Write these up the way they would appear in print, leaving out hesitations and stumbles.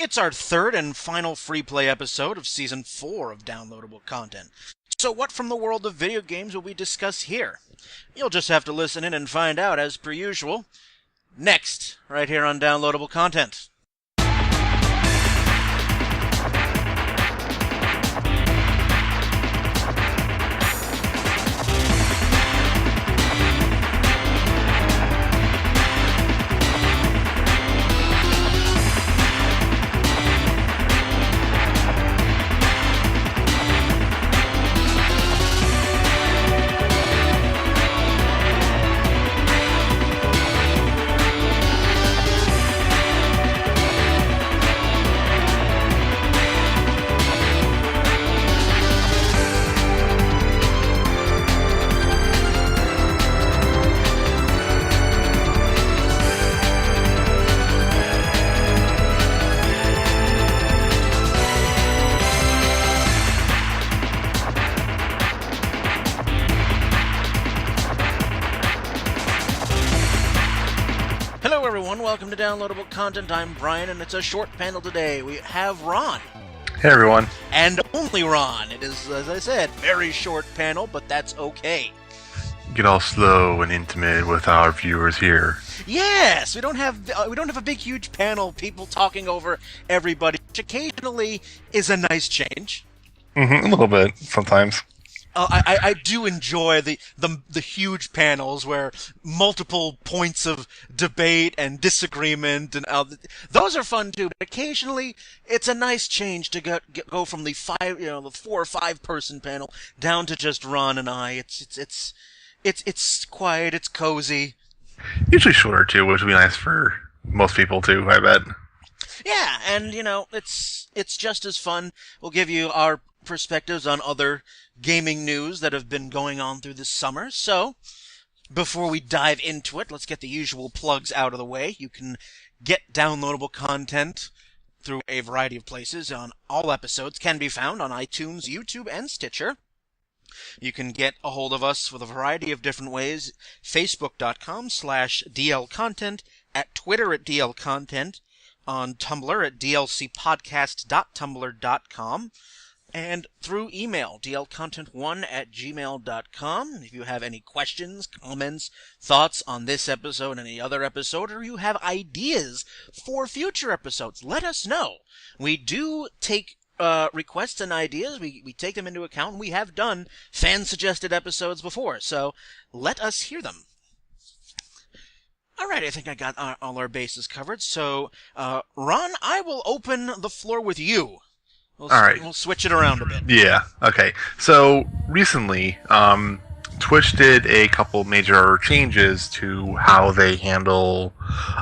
It's our third and final free play episode of Season 4 of downloadable content. So what from the world of video games will we discuss here? You'll just have to listen in and find out as per usual. Next, right here on downloadable content. Hello everyone, welcome to Downloadable Content. I'm Brian, and it's a short panel today. We have Ron. Hey everyone. And only Ron. It is, as I said, very short panel, but that's okay. Get all slow and intimate with our viewers here. Yes, we don't have a big, huge panel of people talking over everybody, which occasionally is a nice change. A little bit, sometimes. I do enjoy the huge panels where multiple points of debate and disagreement and those are fun too. But occasionally, it's a nice change to go from the 4 or 5 person panel down to just Ron and I. It's quiet, it's cozy. Usually shorter too, which would be nice for most people too, I bet. Yeah, and it's just as fun. We'll give you our perspectives on other gaming news that have been going on through this summer. So, before we dive into it, let's get the usual plugs out of the way. You can get downloadable content through a variety of places. All episodes can be found on iTunes, YouTube, and Stitcher. You can get a hold of us with a variety of different ways. Facebook.com/DLContent, at Twitter at DLContent, on Tumblr at dlcpodcast.tumblr.com, and through email, dlcontent1@gmail.com. If you have any questions, comments, thoughts on this episode, any other episode, or you have ideas for future episodes, let us know. We do take requests and ideas. We take them into account, and we have done fan-suggested episodes before, so let us hear them. All right, I think I got all our bases covered. So, Ron, I will open the floor with you. All right. We'll switch it around a bit. Yeah, okay. So, recently, Twitch did a couple major changes to how they handle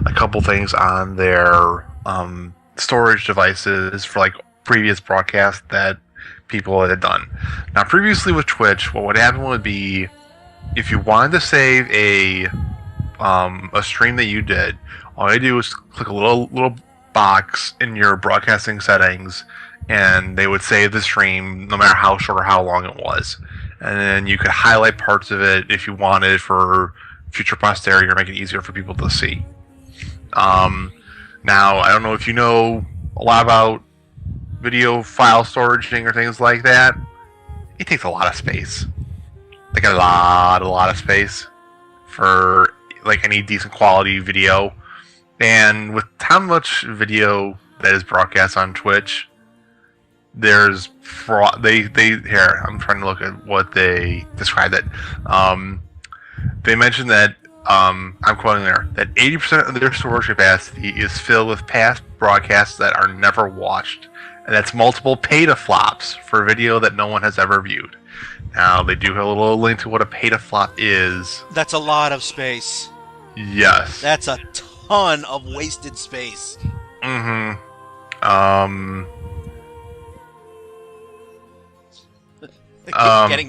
a couple things on their storage devices for, previous broadcasts that people had done. Now, previously with Twitch, what would happen would be, if you wanted to save a stream that you did, all you do is click a little box in your broadcasting settings, and they would save the stream no matter how short or how long it was. And then you could highlight parts of it if you wanted for future posterity or make it easier for people to see. Now, I don't know if you know a lot about video file storaging or things like that. It takes a lot of space. Like a lot of space for any decent quality video. And with how much video that is broadcast on Twitch, there's fraud. Here, I'm trying to look at what they described it. They mentioned that, I'm quoting there, that 80% of their storage capacity is filled with past broadcasts that are never watched. And that's multiple petaflops for video that no one has ever viewed. Now, they do have a little link to what a petaflop is. That's a lot of space. Yes. That's a ton of wasted space. Getting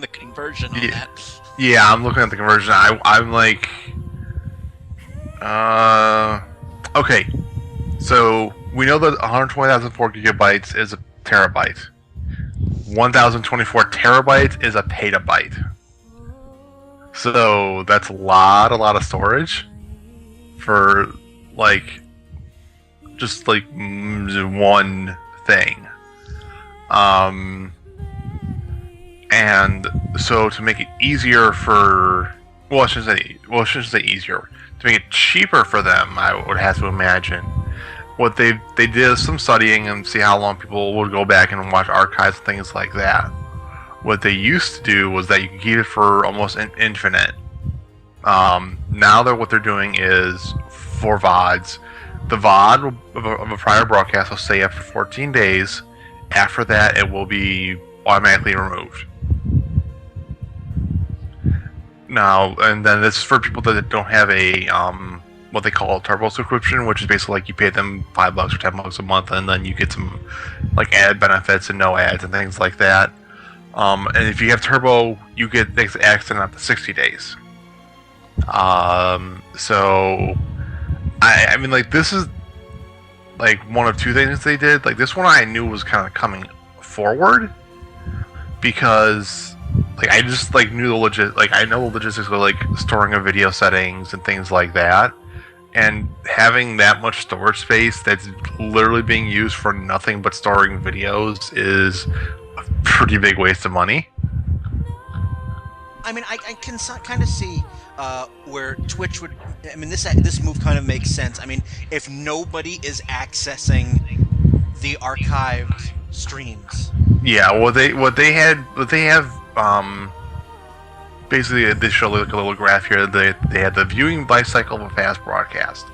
the conversion on that. Yeah, I'm looking at the conversion. I'm like... Okay. So, we know that 120,004 gigabytes is a terabyte. 1,024 terabytes is a petabyte. So, that's a lot of storage for, just like one thing. And so to make it easier for, well, I shouldn't say easier. To make it cheaper for them, I would have to imagine. What they did some studying and see how long people would go back and watch archives and things like that. What they used to do was that you could keep it for almost infinite. Now what they're doing is for VODs. The VOD of a prior broadcast will stay up for 14 days. After that, it will be automatically removed. Now, and then this is for people that don't have a what they call a turbo subscription, which is basically like you pay them $5 or $10 a month, and then you get some like ad benefits and no ads and things like that. And if you have turbo, you get access up to 60 days. So I mean, like, this is like one of two things they did. Like, this one I knew was kind of coming forward because like I just like knew I know the logistics of like storing of video settings and things like that, and having that much storage space that's literally being used for nothing but storing videos is a pretty big waste of money. I mean, I can kind of see where Twitch would. I mean, this move kind of makes sense. I mean, if nobody is accessing the archived streams. Yeah, what they have. Basically, they show like a little graph here. They had the viewing life cycle of a fast broadcast,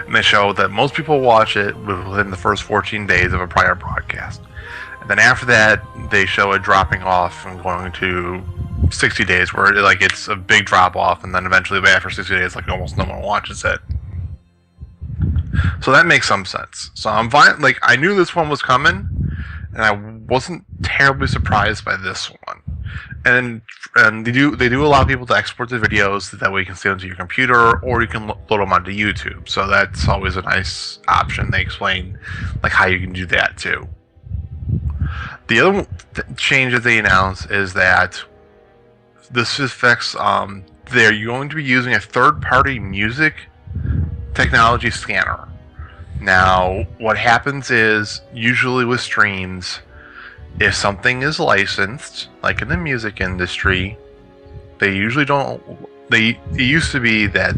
and they show that most people watch it within the first 14 days of a prior broadcast. And then after that, they show it dropping off and going to 60 days, where like it's a big drop off, and then eventually after 60 days, like almost no one watches it. So that makes some sense. So I'm fine. Like, I knew this one was coming, and I wasn't terribly surprised by this one. And they do allow people to export the videos so that way you can save them to your computer, or you can load them onto YouTube. So that's always a nice option. They explain like how you can do that too. The other change that they announced is that this affects they're going to be using a third-party music technology scanner. Now, what happens is, usually with streams, if something is licensed, like in the music industry, they usually don't. It used to be that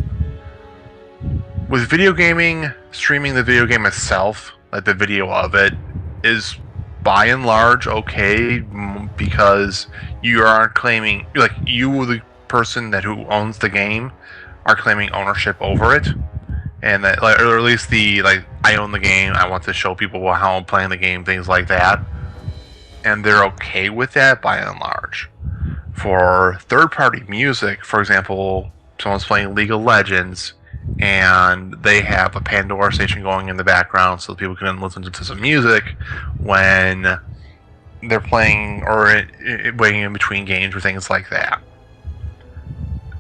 with video gaming, streaming the video game itself, like the video of it, is by and large okay, because you aren't claiming, like, you, the person who owns the game, are claiming ownership over it. And that, like, or at least I own the game, I want to show people how I'm playing the game, things like that. And they're okay with that by and large. For third-party music, for example, someone's playing League of Legends, and they have a Pandora station going in the background so that people can listen to some music when they're playing or waiting in between games or things like that.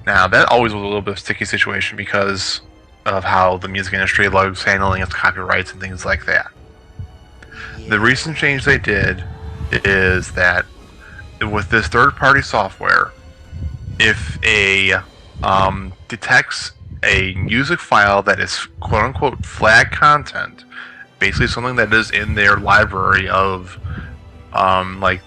Now, that always was a little bit of a sticky situation because of how the music industry loves handling its copyrights and things like that. Yeah. The recent change they did is that with this third-party software, if a detects a music file that is quote-unquote flag content, basically something that is in their library of like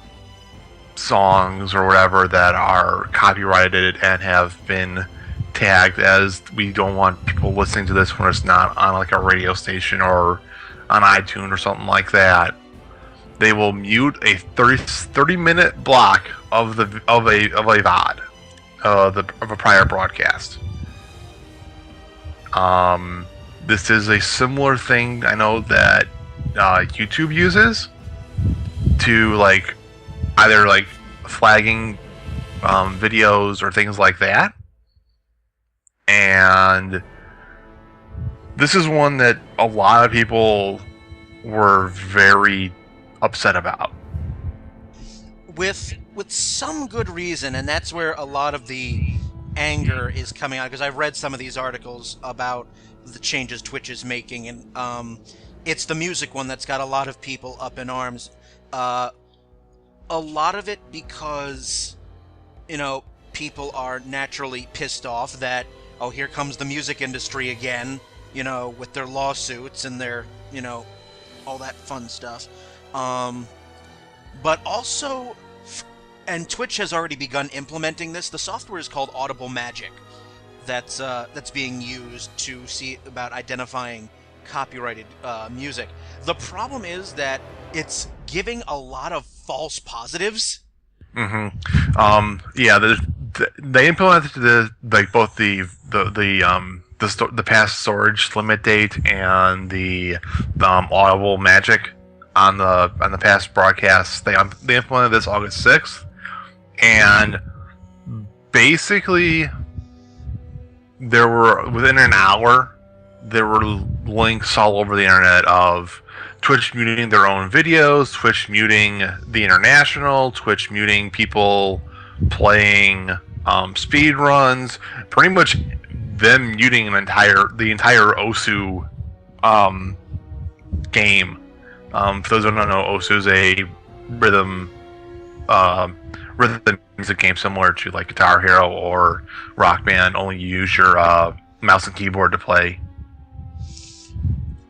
songs or whatever that are copyrighted and have been tagged as we don't want people listening to this when it's not on like a radio station or on iTunes or something like that, they will mute a 30-minute block of a VOD of a prior broadcast. This is a similar thing I know that YouTube uses to like either like flagging videos or things like that. And this is one that a lot of people were very upset about. With some good reason, and that's where a lot of the anger is coming out, because I've read some of these articles about the changes Twitch is making, and it's the music one that's got a lot of people up in arms. A lot of it because, you know, people are naturally pissed off that, oh, here comes the music industry again, you know, with their lawsuits and their all that fun stuff. But also, and Twitch has already begun implementing this. The software is called Audible Magic. That's being used to see about identifying copyrighted music. The problem is that it's giving a lot of false positives. Yeah, they implemented both the past storage limit date and the Audible Magic on the past broadcasts. They implemented this August 6th, and basically there were, within an hour, there were links all over the internet of Twitch muting their own videos, Twitch muting the international, Twitch muting people playing speed runs, pretty much them muting the entire Osu game. For those who don't know, Osu is a rhythm music game similar to like Guitar Hero or Rock Band. Only you use your mouse and keyboard to play.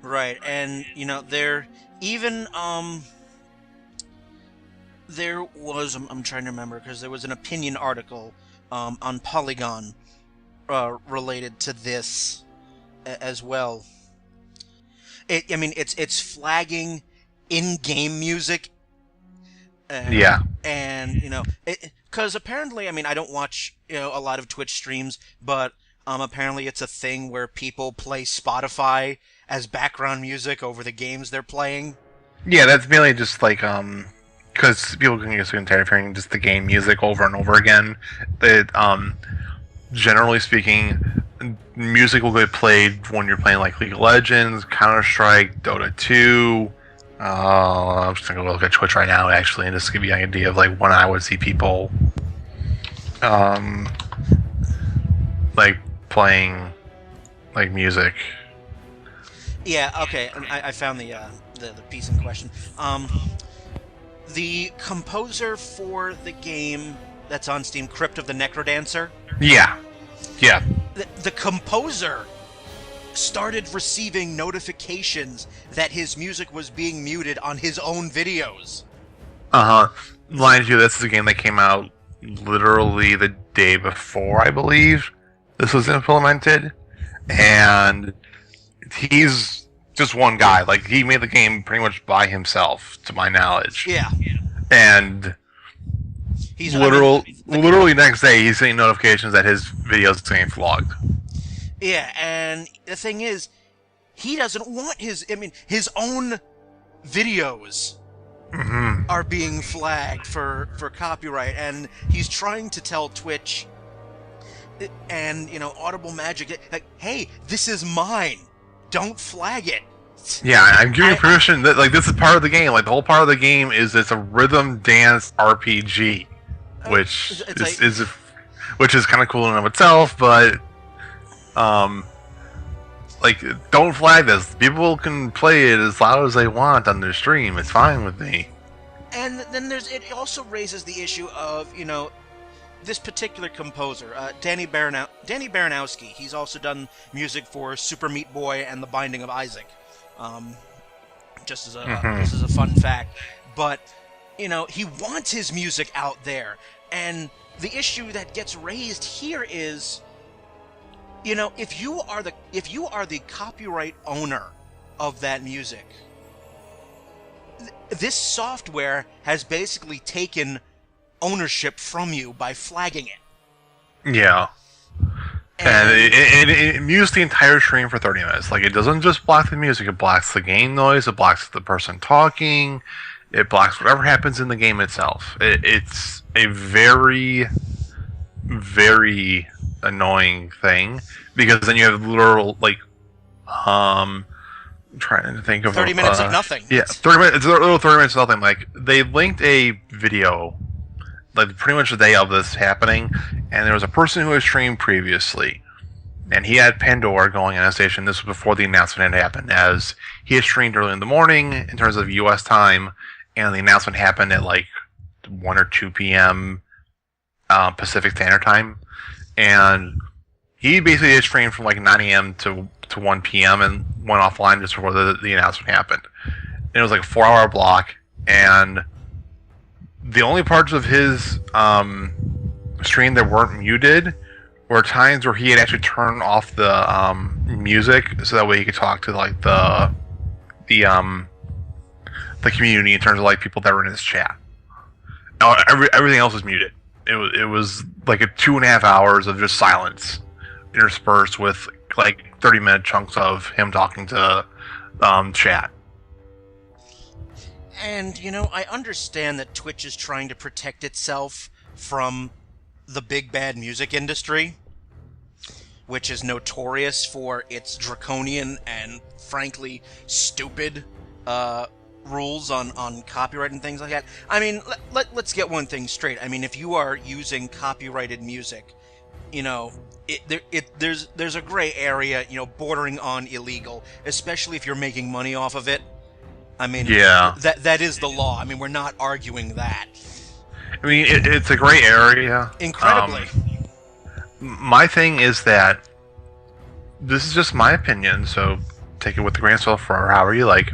Right, and there even there was I'm trying to remember, because there was an opinion article on Polygon related to this as well. It's flagging in-game music. Yeah. And because apparently, I don't watch a lot of Twitch streams, but apparently it's a thing where people play Spotify as background music over the games they're playing. Yeah, that's mainly just like because people can get so tired of hearing just the game music over and over again. That generally speaking, music will get played when you're playing like League of Legends, Counter-Strike, Dota 2. I'm just gonna go look at Twitch right now actually, and just give you an idea of like when I would see people like playing like music. Yeah, okay, I found the piece in question. The composer for the game that's on Steam, Crypt of the Necrodancer. Yeah. The composer started receiving notifications that his music was being muted on his own videos. Mind you, this is a game that came out literally the day before, I believe, this was implemented. And he's just one guy. Like, he made the game pretty much by himself, to my knowledge. Yeah. And he's literally next day, he's getting notifications that his videos are getting flogged. Yeah, and the thing is, he doesn't want his own videos are being flagged for copyright, and he's trying to tell Twitch and, Audible Magic, like, hey, this is mine. Don't flag it. Yeah, I'm giving permission that, like, this is part of the game. Like, the whole part of the game is it's a rhythm dance RPG, which is kind of cool in and of itself, but like, don't flag this. People can play it as loud as they want on their stream. It's fine with me. And then it also raises the issue of, this particular composer, Danny Baranowski. He's also done music for Super Meat Boy and The Binding of Isaac. Just as a fun fact. But, he wants his music out there. And the issue that gets raised here is, if you are the copyright owner of that music, this software has basically taken ownership from you by flagging it. Yeah. And it mutes the entire stream for 30 minutes. Like, it doesn't just block the music, it blocks the game noise, it blocks the person talking, it blocks whatever happens in the game itself. It's a very, very annoying thing, because then you have literal, like, trying to think of 30 minutes of nothing. Yeah, 30 minutes. It's a little 30 minutes of nothing. Like, they linked a video, like, pretty much the day of this happening, and there was a person who had streamed previously, and he had Pandora going on a station. This was before the announcement had happened, as he had streamed early in the morning in terms of U.S. time, and the announcement happened at like 1 or 2 p.m. Pacific Standard Time, and he basically had streamed from like 9 a.m. to to 1 p.m. and went offline just before the announcement happened. And it was like a 4-hour block, and the only parts of his stream that weren't muted were times where he had actually turned off the music so that way he could talk to like the community in terms of like people that were in his chat. Everything else was muted. It was like a 2.5 hours of just silence, interspersed with like 30-minute chunks of him talking to chat. And I understand that Twitch is trying to protect itself from the big bad music industry, which is notorious for its draconian and frankly stupid rules on copyright and things like that. I mean, let's get one thing straight. I mean, if you are using copyrighted music, there's a gray area, bordering on illegal, especially if you're making money off of it. I mean, yeah, that is the law. I mean, we're not arguing that. I mean, it's a gray area. Incredibly. My thing is that this is just my opinion, so take it with a grain of salt for however you like.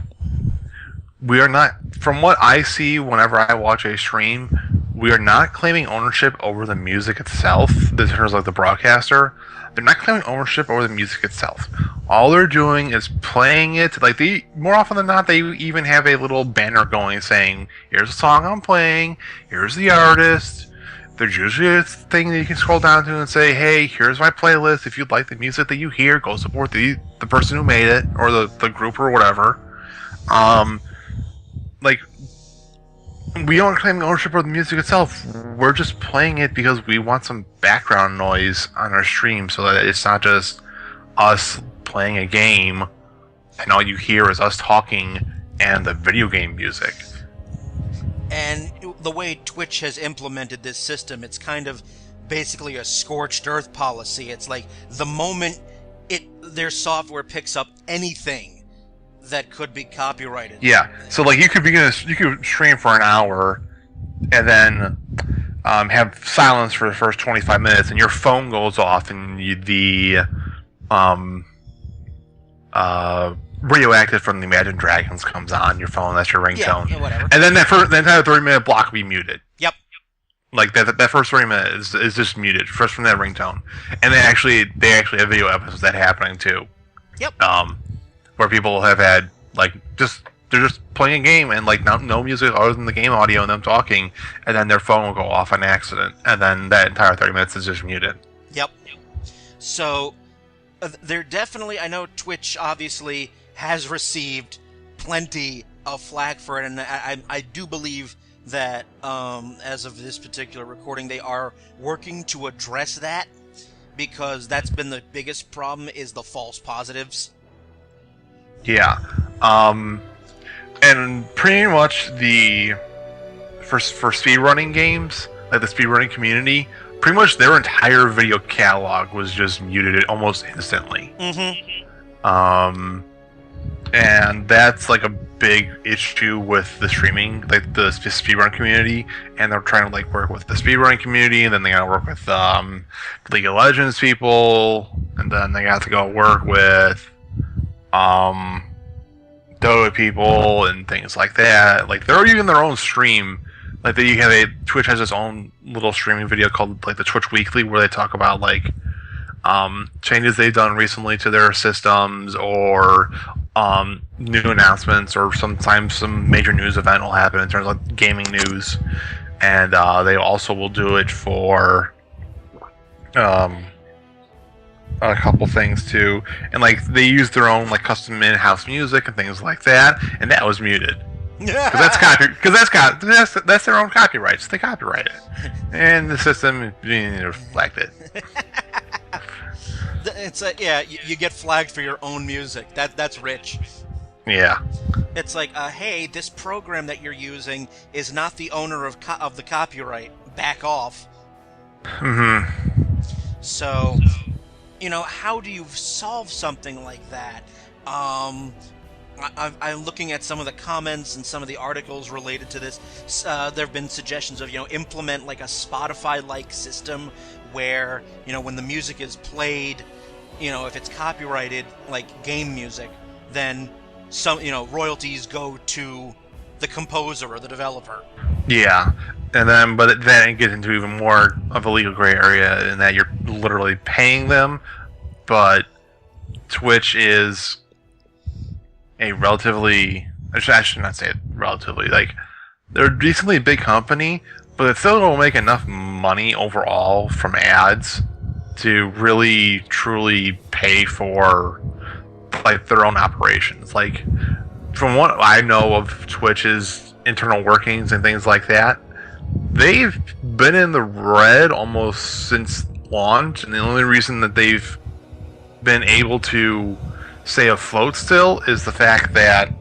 We are not, from what I see whenever I watch a stream, we are not claiming ownership over the music itself. In terms of like the broadcaster, they're not claiming ownership over the music itself. All they're doing is playing it. Like more often than not, they even have a little banner going saying, "Here's the song I'm playing. Here's the artist." There's usually a thing that you can scroll down to and say, "Hey, here's my playlist. If you'd like the music that you hear, go support the person who made it or the group or whatever." Like, we aren't claiming ownership of the music itself. We're just playing it because we want some background noise on our stream so that it's not just us playing a game and all you hear is us talking and the video game music. And the way Twitch has implemented this system, it's kind of basically a scorched earth policy. It's like the moment their software picks up anything that could be copyrighted. Yeah, so like you could stream for an hour and then have silence for the first 25 minutes, and your phone goes off, and the Radioactive from the Imagine Dragons comes on your phone. That's your ringtone. Yeah, whatever. And then the entire 30-minute block will be muted. Yep. Like that first 30 minutes is just muted, first from that ringtone. And they actually have video episodes that happening too. Yep. Where people have had like they're just playing a game and like no music other than the game audio and them talking, and then their phone will go off on accident, and then that entire 30 minutes is just muted. Yep. So they're definitely, I know Twitch obviously has received plenty of flack for it, and I do believe that as of this particular recording, they are working to address that, because that's been the biggest problem, is the false positives. Yeah. And pretty much for speedrunning games, like the speedrunning community, pretty much their entire video catalog was just muted almost instantly. Mm-hmm. And that's like a big issue with the streaming, like the speedrun community, and they're trying to like work with the speedrunning community, and then they gotta work with League of Legends people, and then they got to go work with Dota people and things like that. Like they're even their own stream. Like Twitch has its own little streaming video called like the Twitch Weekly, where they talk about like changes they've done recently to their systems, or new announcements, or sometimes some major news event will happen in terms of gaming news. And they also will do it for a couple things too, and like they use their own like custom in-house music and things like that, and that was muted because that's their own copyrights. They copyright it, and the system flagged it. It's you get flagged for your own music. That's rich. Yeah. It's like, hey, this program that you're using is not the owner of the copyright. Back off. Mm-hmm. So, how do you solve something like that? I'm looking at some of the comments and some of the articles related to this. There have been suggestions of, implement like a Spotify-like system where, when the music is played, if it's copyrighted like game music, then some royalties go to the composer or the developer. Yeah, and then it gets into even more of a legal gray area in that you're literally paying them, but Twitch is a relatively, I should not say it relatively, like, they're a decently big company, but it still don't make enough money overall from ads to really, truly pay for, like, their own operations. Like, from what I know of Twitch's internal workings and things like that, they've been in the red almost since launch, and the only reason that they've been able to stay afloat still is the fact that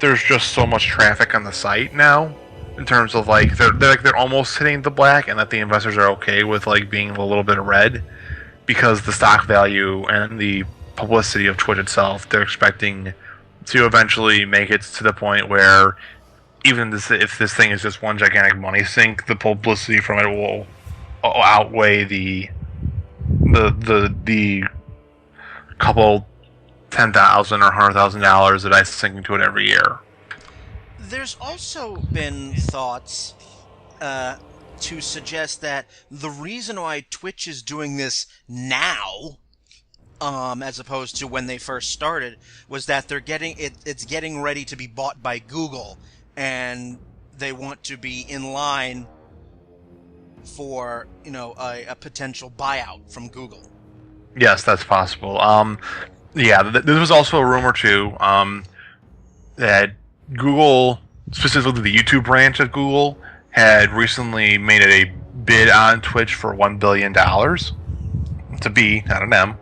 there's just so much traffic on the site now, in terms of like they're almost hitting the black, and that the investors are okay with like being a little bit of red, because the stock value and the publicity of Twitch itself, they're expecting to eventually make it to the point where even if this thing is just one gigantic money sink, the publicity from it will outweigh the couple $10,000 or $100,000 that I sink into it every year. There's also been thoughts to suggest that the reason why Twitch is doing this now, as opposed to when they first started, was that it's getting ready to be bought by Google, and they want to be in line for a potential buyout from Google. Yes, that's possible. Yeah, there was also a rumor too that Google, specifically the YouTube branch of Google, had recently made a bid on Twitch for $1 billion. It's a B, not an M.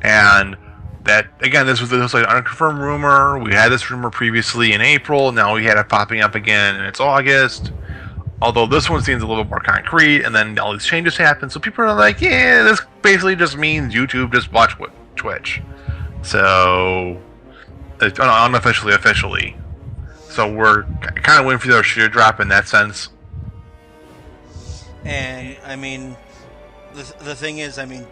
And that, again, this was like an unconfirmed rumor. We had this rumor previously in April. Now we had it popping up again, and it's August. Although this one seems a little bit more concrete, and then all these changes happen. So people are like, yeah, this basically just means YouTube just watch Twitch. So, it's unofficially, officially. So we're kind of waiting for their shoe to drop in that sense. And, I mean, the thing is, I mean,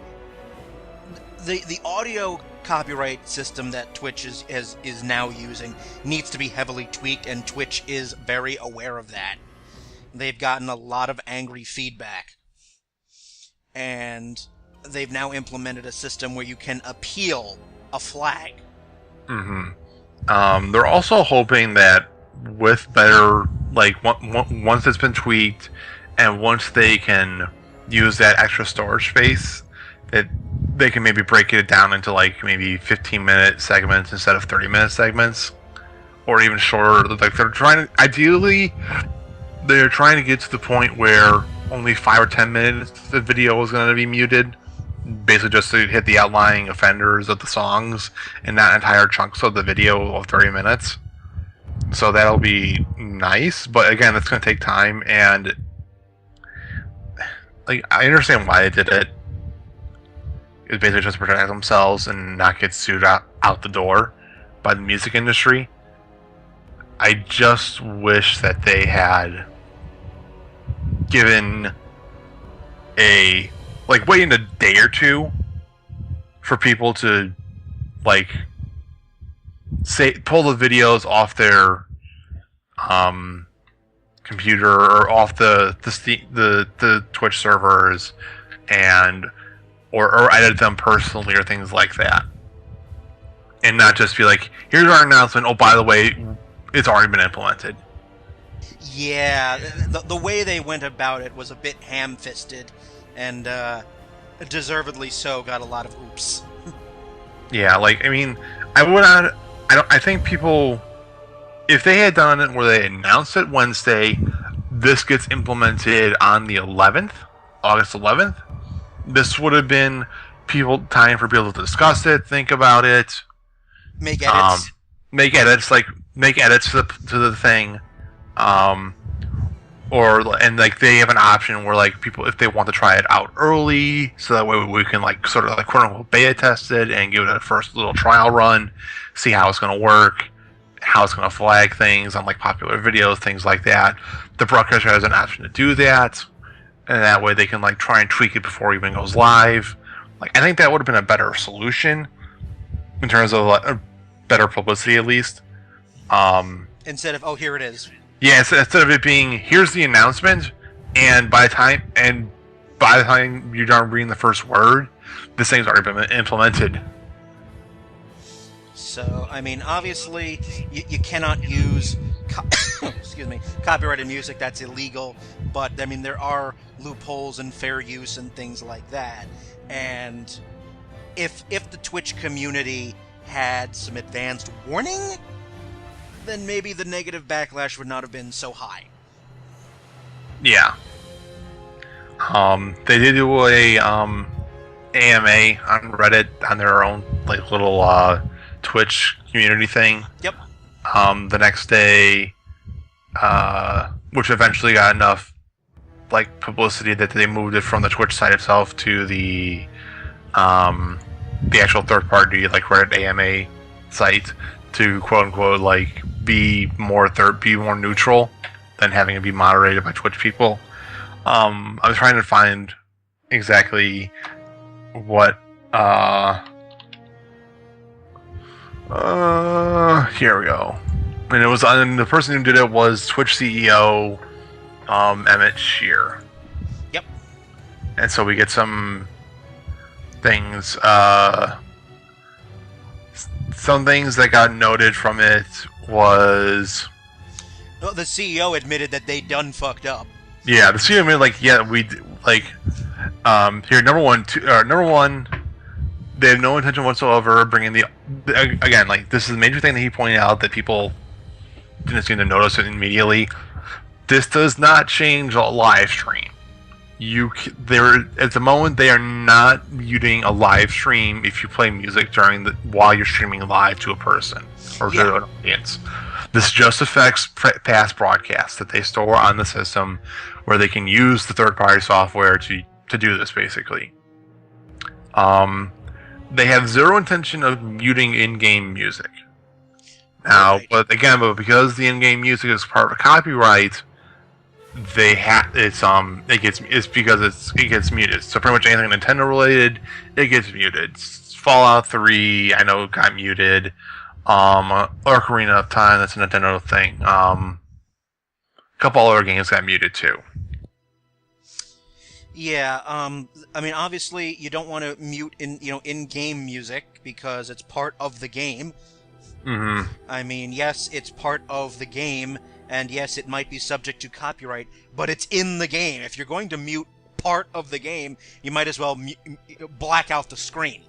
the audio copyright system that Twitch is now using needs to be heavily tweaked, and Twitch is very aware of that. They've gotten a lot of angry feedback, and they've now implemented a system where you can appeal a flag. Mm-hmm. They're also hoping that with better, like, once it's been tweaked, and once they can use that extra storage space, that they can maybe break it down into like maybe 15-minute segments instead of 30-minute segments, or even shorter. Like, they're trying to get to the point where only 5 or 10 minutes of the video is going to be muted, basically just to hit the outlying offenders of the songs, and not entire chunks of the video of 30 minutes. So that'll be nice, but again, it's going to take time, and like, I understand why they did it. It's basically just to protect themselves and not get sued out the door by the music industry. I just wish that they had given waiting a day or two for people to pull the videos off their computer or off the Twitch servers, and or edit them personally or things like that, and not just be like, here's our announcement, oh, by the way, it's already been implemented. Yeah, the way they went about it was a bit ham-fisted, and deservedly so got a lot of oops. Yeah, like, I mean, I think people, if they had done it where they announced it Wednesday, this gets implemented on the 11th, August 11th, this would have been time for people to discuss it, think about it, make edits. Make edits to the thing, and like they have an option where like people, if they want to try it out early, so that way we can like sort of like quote unquote beta test it and give it a first little trial run, see how it's going to work, how it's going to flag things on like popular videos, things like that. The broadcaster has an option to do that, and that way they can like try and tweak it before it even goes live. Like, I think that would have been a better solution in terms of better publicity, at least. Instead of, oh, here it is. Yeah, instead of it being, here's the announcement, and by the time you're done reading the first word, this thing's already been implemented. So, I mean, obviously, you cannot use excuse me, copyrighted music. That's illegal. But, I mean, there are loopholes in fair use and things like that. And if the Twitch community had some advanced warning, then maybe the negative backlash would not have been so high. Yeah. They did do a AMA on Reddit on their own like little Twitch community thing. Yep. The next day, which eventually got enough like publicity that they moved it from the Twitch site itself to the actual third party like Reddit AMA site to quote unquote like be more neutral than having it be moderated by Twitch people. I was trying to find exactly what here we go. And it was the person who did it was Twitch CEO Emmett Shear. Yep. And so we get some things some things that got noted from it was... Well, the CEO admitted that they done fucked up. Yeah, the CEO admitted, like, yeah, we... Like, here, number one, they have no intention whatsoever of bringing the... Again, like, this is the major thing that he pointed out that people didn't seem to notice it immediately. This does not change a live stream. At the moment, they are not muting a live stream if you play music while you're streaming live to a person or to an audience. This just affects past broadcasts that they store on the system, where they can use the third-party software to do this. Basically, they have zero intention of muting in-game music. Now, right. but because the in-game music is part of copyright. It gets muted. So pretty much anything Nintendo related, it gets muted. Fallout 3, I know, got muted. Ocarina of Time, that's a Nintendo thing. A couple other games got muted too. Yeah, I mean, obviously, you don't want to mute in-game music because it's part of the game. Mm-hmm. I mean, yes, it's part of the game. And yes, it might be subject to copyright, but it's in the game. If you're going to mute part of the game, you might as well black out the screen.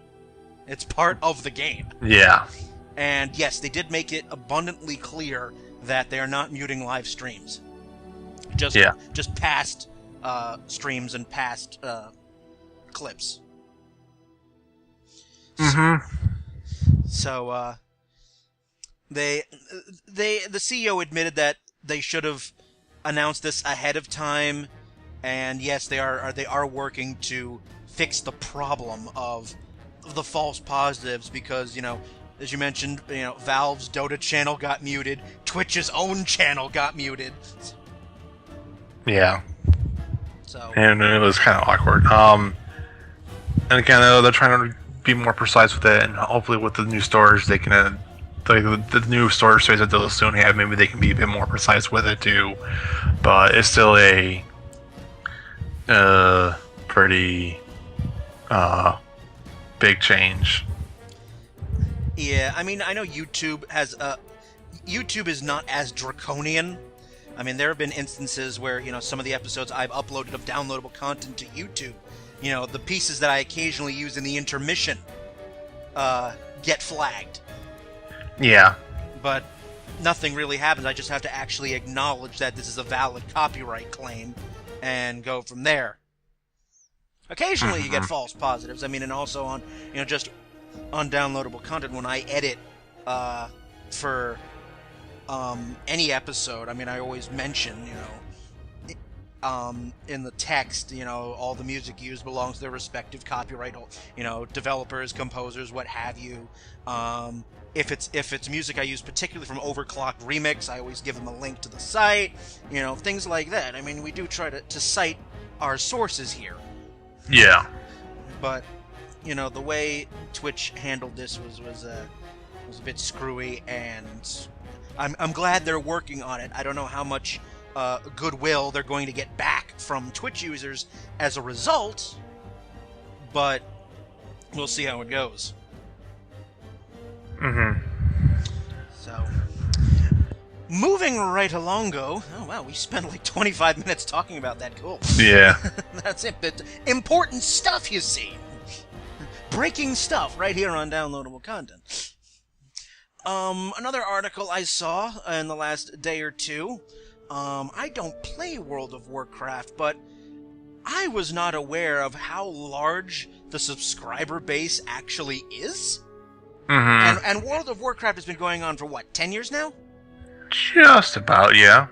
It's part of the game. Yeah. And yes, they did make it abundantly clear that they are not muting live streams. Just past streams and past clips. Mm-hmm. So, the CEO admitted that they should have announced this ahead of time, and yes, they are working to fix the problem of the false positives because, as you mentioned, Valve's Dota channel got muted, Twitch's own channel got muted. Yeah. So. And it was kind of awkward. And again, they're trying to be more precise with it, and hopefully with the new storage they can. The new storage space that they'll soon have, maybe they can be a bit more precise with it too. But it's still a pretty big change. Yeah, I mean, I know YouTube is not as draconian. I mean, there have been instances where, some of the episodes I've uploaded of downloadable content to YouTube, the pieces that I occasionally use in the intermission get flagged. Yeah. But nothing really happens. I just have to actually acknowledge that this is a valid copyright claim and go from there. Occasionally you get false positives. I mean, and also on, just on downloadable content when I edit for any episode. I mean, I always mention, in the text, all the music used belongs to their respective copyright, developers, composers, what have you. If it's music I use particularly from Overclocked Remix, I always give them a link to the site, things like that. I mean, we do try to cite our sources here. Yeah. But the way Twitch handled this was a bit screwy, and I'm glad they're working on it. I don't know how much goodwill they're going to get back from Twitch users as a result, but we'll see how it goes. So, moving right along, oh wow, we spent like 25 minutes talking about that. Cool. Yeah. That's it. But important stuff, you see. Breaking stuff right here on Downloadable Content. Another article I saw in the last day or two. I don't play World of Warcraft, but I was not aware of how large the subscriber base actually is. And World of Warcraft has been going on for what, 10 years now? Just about, yeah.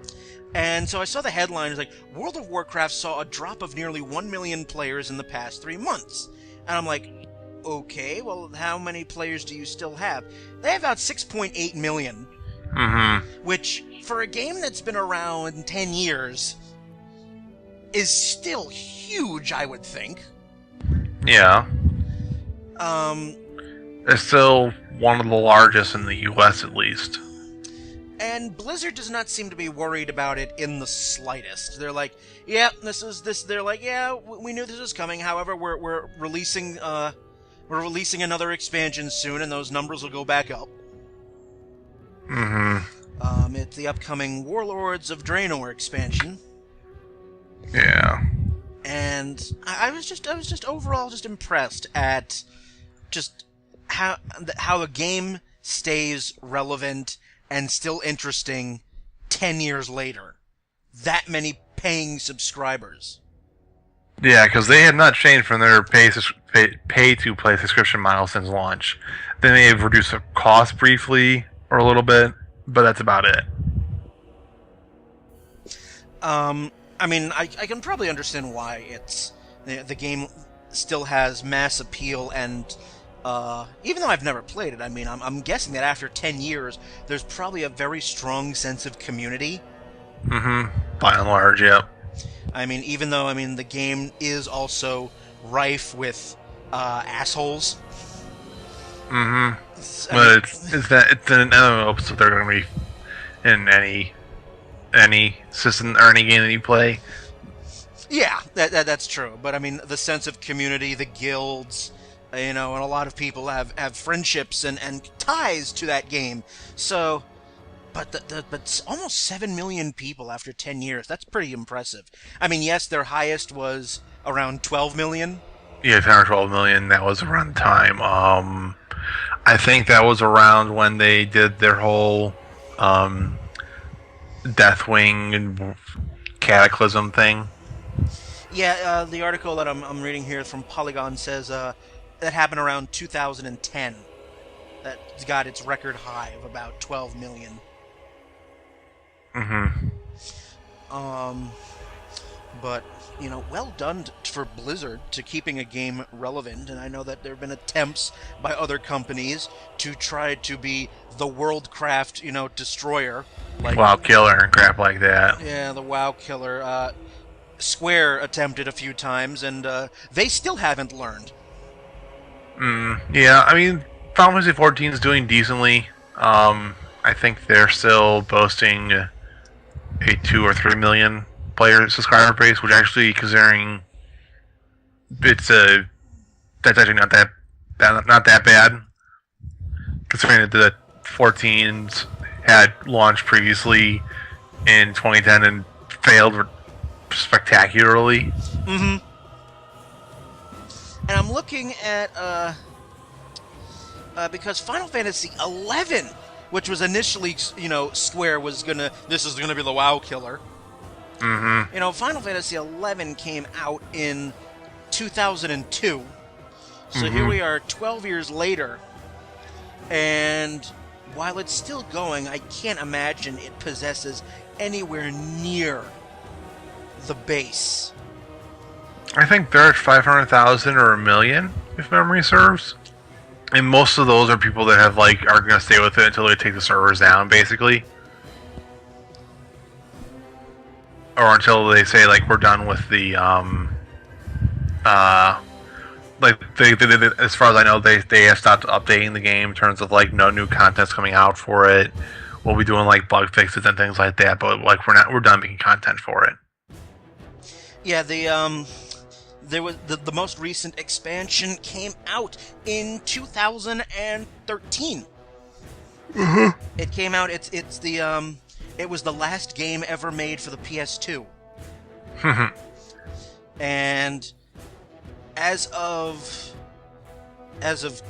And so I saw the headline, it's like, World of Warcraft saw a drop of nearly 1 million players in the past 3 months. And I'm like, okay, well, how many players do you still have? They have about 6.8 million. Which, for a game that's been around 10 years, is still huge, I would think. Yeah. It's still one of the largest in the US, at least. And Blizzard does not seem to be worried about it in the slightest. They're like, yeah, they're like, yeah, we knew this was coming. However, we're releasing another expansion soon, and those numbers will go back up. It's the upcoming Warlords of Draenor expansion. Yeah. And I was just overall just impressed at just how a game stays relevant and still interesting 10 years later. That many paying subscribers. Yeah, because they have not changed from their pay-to-play subscription model since launch. They may have reduced the cost briefly or a little bit, but that's about it. I mean, I can probably understand why the game still has mass appeal, and even though I've never played it, I mean, I'm guessing that after 10 years, there's probably a very strong sense of community. By and large, yeah. I mean, even though, the game is also rife with assholes. But it's an MMO, so they're going to be in any system or any game that you play. Yeah, that's true. But the sense of community, the guilds, and a lot of people have friendships and ties to that game. So, but almost 7 million people after 10 years. That's pretty impressive. Yes, their highest was around 12 million. Yeah, 10 or 12 million. That was around the time. I think that was around when they did their whole Deathwing and Cataclysm thing. Yeah, the article that I'm reading here from Polygon says that happened around 2010. That got its record high of about 12 million. But, well done for Blizzard to keeping a game relevant, and I know that there have been attempts by other companies to try to be the Worldcraft, destroyer. Like WoW killer and crap like that. Yeah, the WoW killer. Square attempted a few times, and they still haven't learned. Yeah, Final Fantasy 14 is doing decently. I think they're still boasting a 2 or 3 million player subscriber base, which actually, considering that's actually not that bad. Considering that the 14s had launched previously in 2010 and failed spectacularly. And I'm looking at because Final Fantasy 11, which was initially, Square was this is gonna be the WoW killer. Final Fantasy 11 came out in 2002. So here we are 12 years later, and while it's still going, I can't imagine it possesses anywhere near the base. I think they're at 500,000 or 1 million, if memory serves. And most of those are people that are going to stay with it until they take the servers down, basically. Or until they say, we're done with the they as far as I know, they have stopped updating the game in terms of like no new content's coming out for it. We'll be doing like bug fixes and things like that, but like we're done making content for it. Yeah, there was the most recent expansion came out in 2013. Mm-hmm. It came out. It was the last game ever made for the PS2. And as of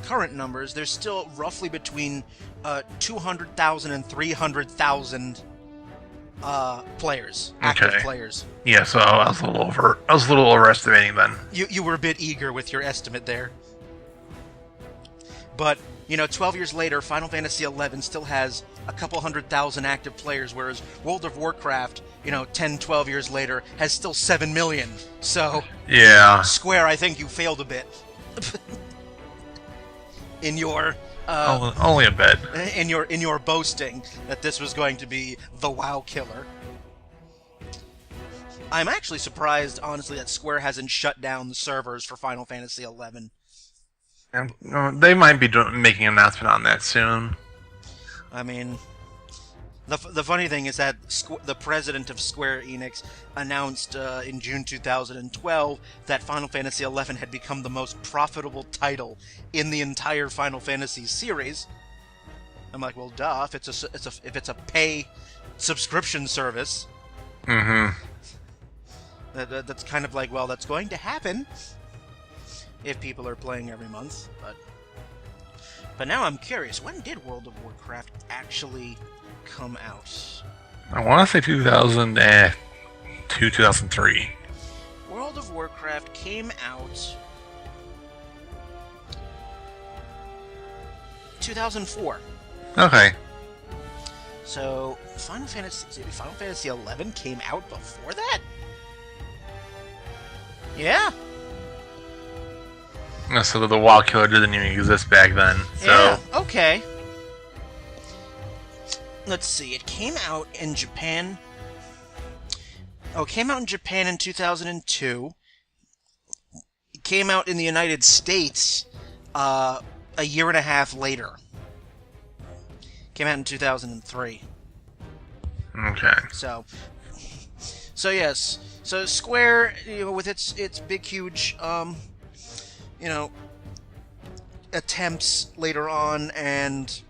current numbers, there's still roughly between 200,000 and 300,000 players, active players. Yeah, so I was a little overestimating then. You were a bit eager with your estimate there. But 12 years later, Final Fantasy XI still has a couple 100,000 active players, whereas World of Warcraft, 10, 12 years later, has still 7 million. So, yeah, Square, I think you failed a bit in your only a bit in your boasting that this was going to be the WoW killer. I'm actually surprised, honestly, that Square hasn't shut down the servers for Final Fantasy XI. They might be making an announcement on that soon. I mean, the funny thing is that the president of Square Enix announced in June 2012 that Final Fantasy XI had become the most profitable title in the entire Final Fantasy series. I'm like, well, duh. If it's a pay subscription service, that's kind of like, well, that's going to happen if people are playing every month, but now I'm curious, when did World of Warcraft actually come out? I want to say 2002, 2003. World of Warcraft came out 2004. Okay. So Final Fantasy XI came out before that? Yeah. So the WoW killer didn't even exist back then. So. Yeah, okay. Let's see, it came out in Japan. Oh, it came out in Japan in 2002. It came out in the United States a year and a half later. It came out in 2003. Okay. So yes. So Square, with its big, huge, attempts later on, and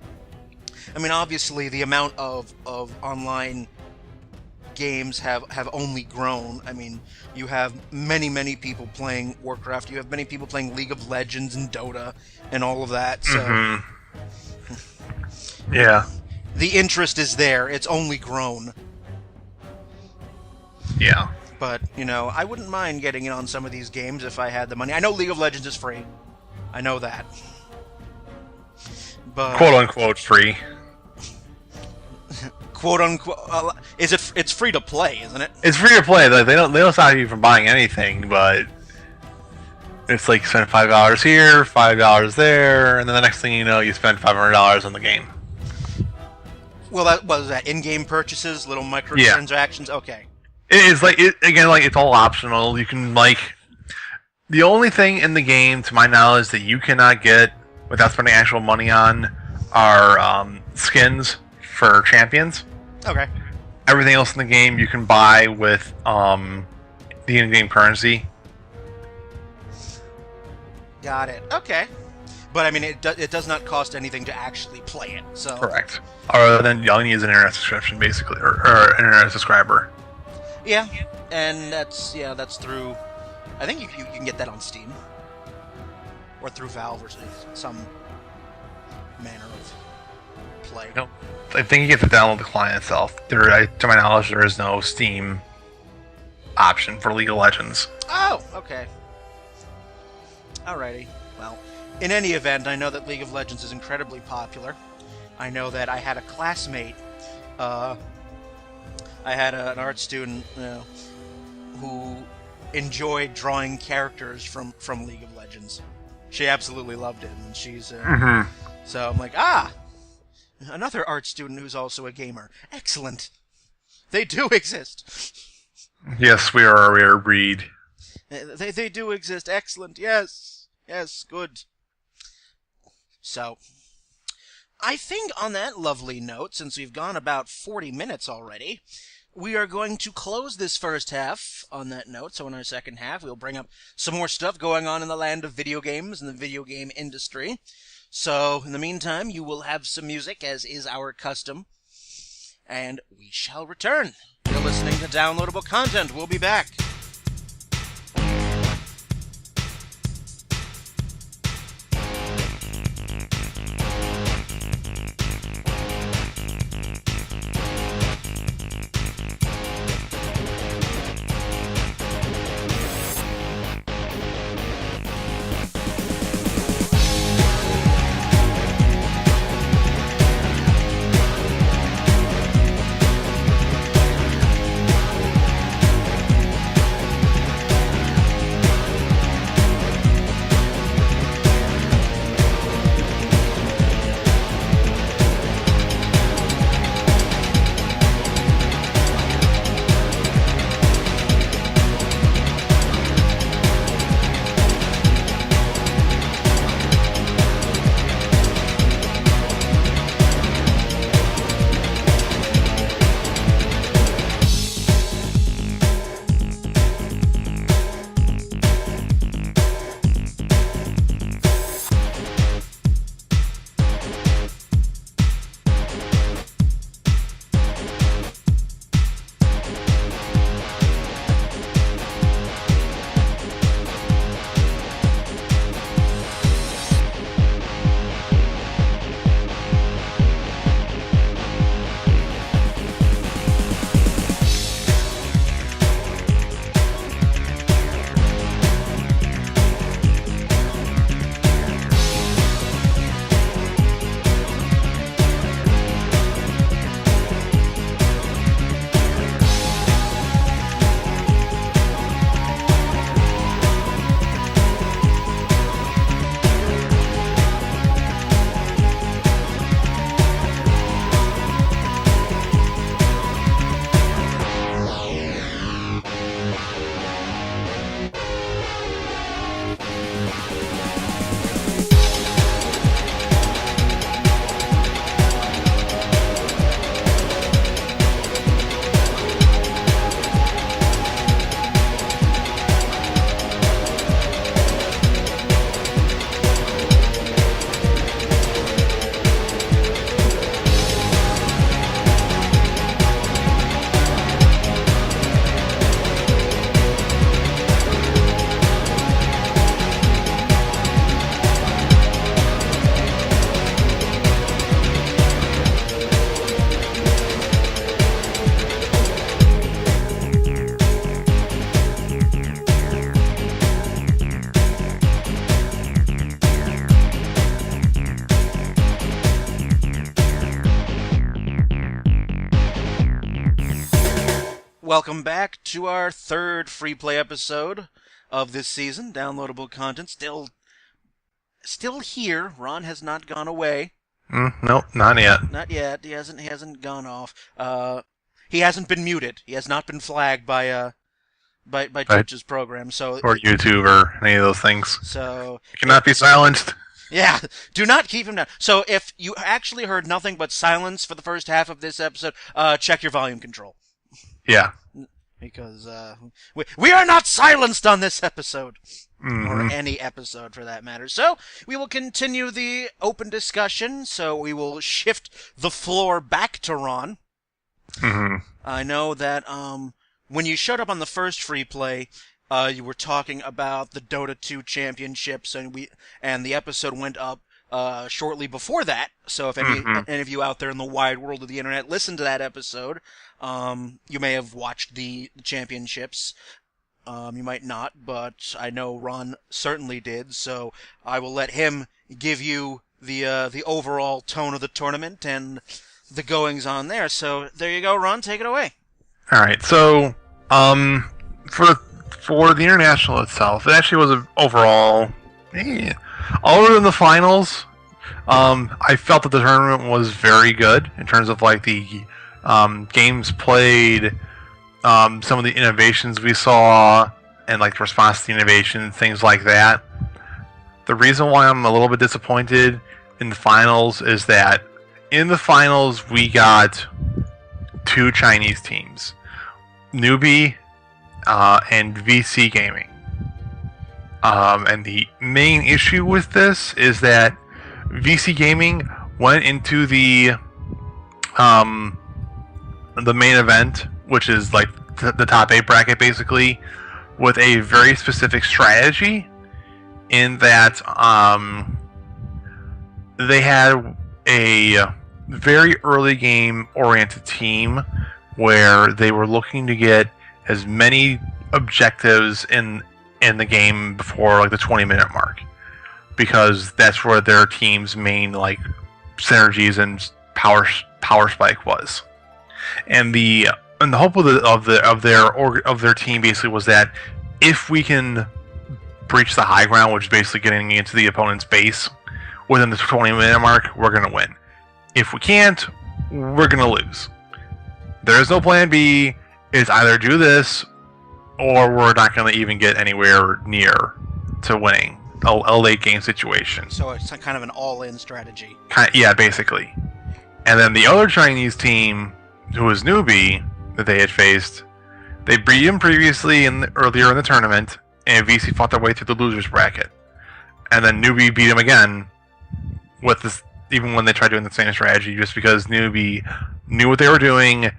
I mean, obviously the amount of online games have only grown. I mean, you have many people playing Warcraft, you have many people playing League of Legends and Dota and all of that, so yeah, the interest is there. It's only grown. Yeah. But, I wouldn't mind getting in on some of these games if I had the money. I know League of Legends is free. I know that. But quote-unquote free. Quote-unquote... it's free to play, isn't it? It's free to play. They don't stop you from buying anything, but it's like you spend $5 here, $5 there, and then the next thing you know, you spend $500 on the game. Well, that was that in-game purchases, little microtransactions? Yeah. Okay. It's like it's all optional. You can the only thing in the game, to my knowledge, that you cannot get without spending actual money on are skins for champions. Okay. Everything else in the game you can buy with the in-game currency. Got it. Okay. But I mean, it does not cost anything to actually play it. So correct. Other than all you need is an internet subscription, basically, or an internet subscriber. Yeah, and that's through. I think you can get that on Steam, or through Valve, or some manner of play. No, I think you get to download the client itself. To my knowledge, there is no Steam option for League of Legends. Oh, okay. Alrighty. Well, in any event, I know that League of Legends is incredibly popular. I know that I had a classmate. I had an art student who enjoyed drawing characters from League of Legends. She absolutely loved it, and she's so I'm like, another art student who's also a gamer. Excellent. They do exist. Yes, we are a rare breed. They do exist. Excellent. Yes. Yes, good. So, I think on that lovely note, since we've gone about 40 minutes already, we are going to close this first half on that note. So in our second half, we'll bring up some more stuff going on in the land of video games and the video game industry. So in the meantime, you will have some music, as is our custom, and we shall return. You're listening to Downloadable Content. We'll be back. Welcome back to our third free play episode of this season. Downloadable content still here. Ron has not gone away. Nope, not yet. Not yet. He hasn't gone off. He hasn't been muted. He has not been flagged by Twitch's program. So or YouTube or any of those things. So he cannot be silenced. Yeah, do not keep him down. So if you actually heard nothing but silence for the first half of this episode, check your volume control. Yeah. Because we are not silenced on this episode. Mm-hmm. Or any episode for that matter. So we will continue the open discussion. So we will shift the floor back to Ron. Mm-hmm. I know that when you showed up on the first free play, you were talking about the Dota 2 championships, and the episode went up shortly before that. So if any of you out there in the wide world of the internet listen to that episode, you may have watched the championships. You might not, but I know Ron certainly did. So I will let him give you the overall tone of the tournament and the goings on there. So there you go, Ron. Take it away. All right. So for the international itself, it actually was an overall. Other than the finals, I felt that the tournament was very good in terms of like the games played, some of the innovations we saw, and like the response to the innovation, things like that. The reason why I'm a little bit disappointed in the finals is that in the finals we got 2 Chinese teams, Newbie and VC Gaming. And the main issue with this is that VC Gaming went into the main event, which is like the top 8 bracket basically, with a very specific strategy in that they had a very early game oriented team where they were looking to get as many objectives in the game before like the 20-minute mark, because that's where their team's main like synergies and power spike was. And the hope of their team basically was that if we can breach the high ground, which is basically getting into the opponent's base within the 20-minute mark, we're going to win. If we can't, we're going to lose. There is no plan B. It's either do this or we're not going to even get anywhere near to winning a late game situation. So it's kind of an all-in strategy. Yeah, basically. And then the other Chinese team, who was Newbie, that they had faced, they beat him previously earlier in the tournament, and VC fought their way through the losers bracket. And then Newbie beat him again with this, even when they tried doing the same strategy, just because Newbie knew what they were doing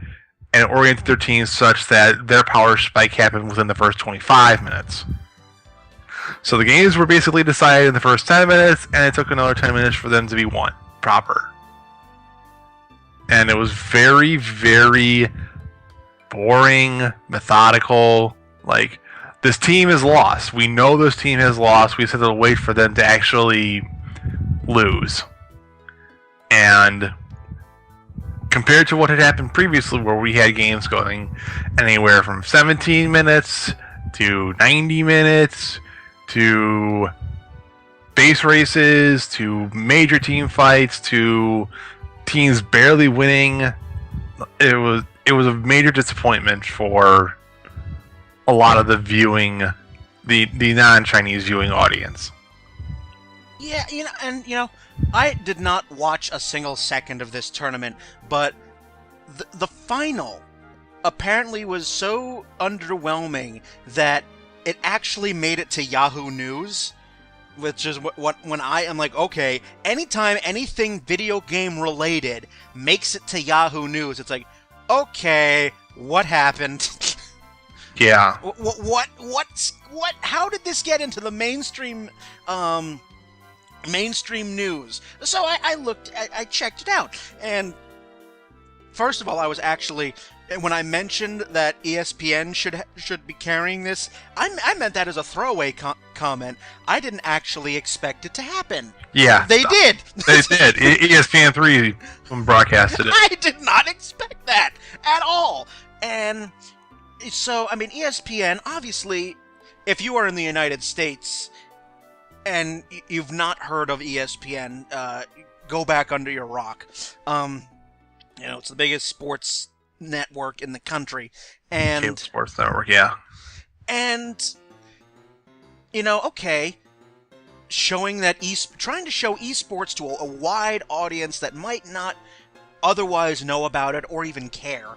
and oriented their team such that their power spike happened within the first 25 minutes. So the games were basically decided in the first 10 minutes, and it took another 10 minutes for them to be won proper. And it was very, very boring, methodical. Like, this team is lost. We know this team has lost. We just have to wait for them to actually lose. And compared to what had happened previously, where we had games going anywhere from 17 minutes to 90 minutes to base races to major team fights to teams barely winning, it was a major disappointment for a lot of the viewing, the non-Chinese viewing audience. Yeah, I did not watch a single second of this tournament, but the final apparently was so underwhelming that it actually made it to Yahoo News, which is when I am like, okay, anytime anything video game related makes it to Yahoo News, it's like, okay, what happened? Yeah. What? How did this get into the mainstream news? So I checked it out, and first of all, I was actually, when I mentioned that ESPN should be carrying this, I meant that as a throwaway comment. I didn't actually expect it to happen. Yeah, they did. They did. ESPN3 broadcasted it. I did not expect that at all. And so, I mean, ESPN, obviously, if you are in the United States and you've not heard of ESPN, go back under your rock. It's the biggest sports network in the country, and Cable sports network, yeah. And okay, showing that trying to show esports to a wide audience that might not otherwise know about it or even care.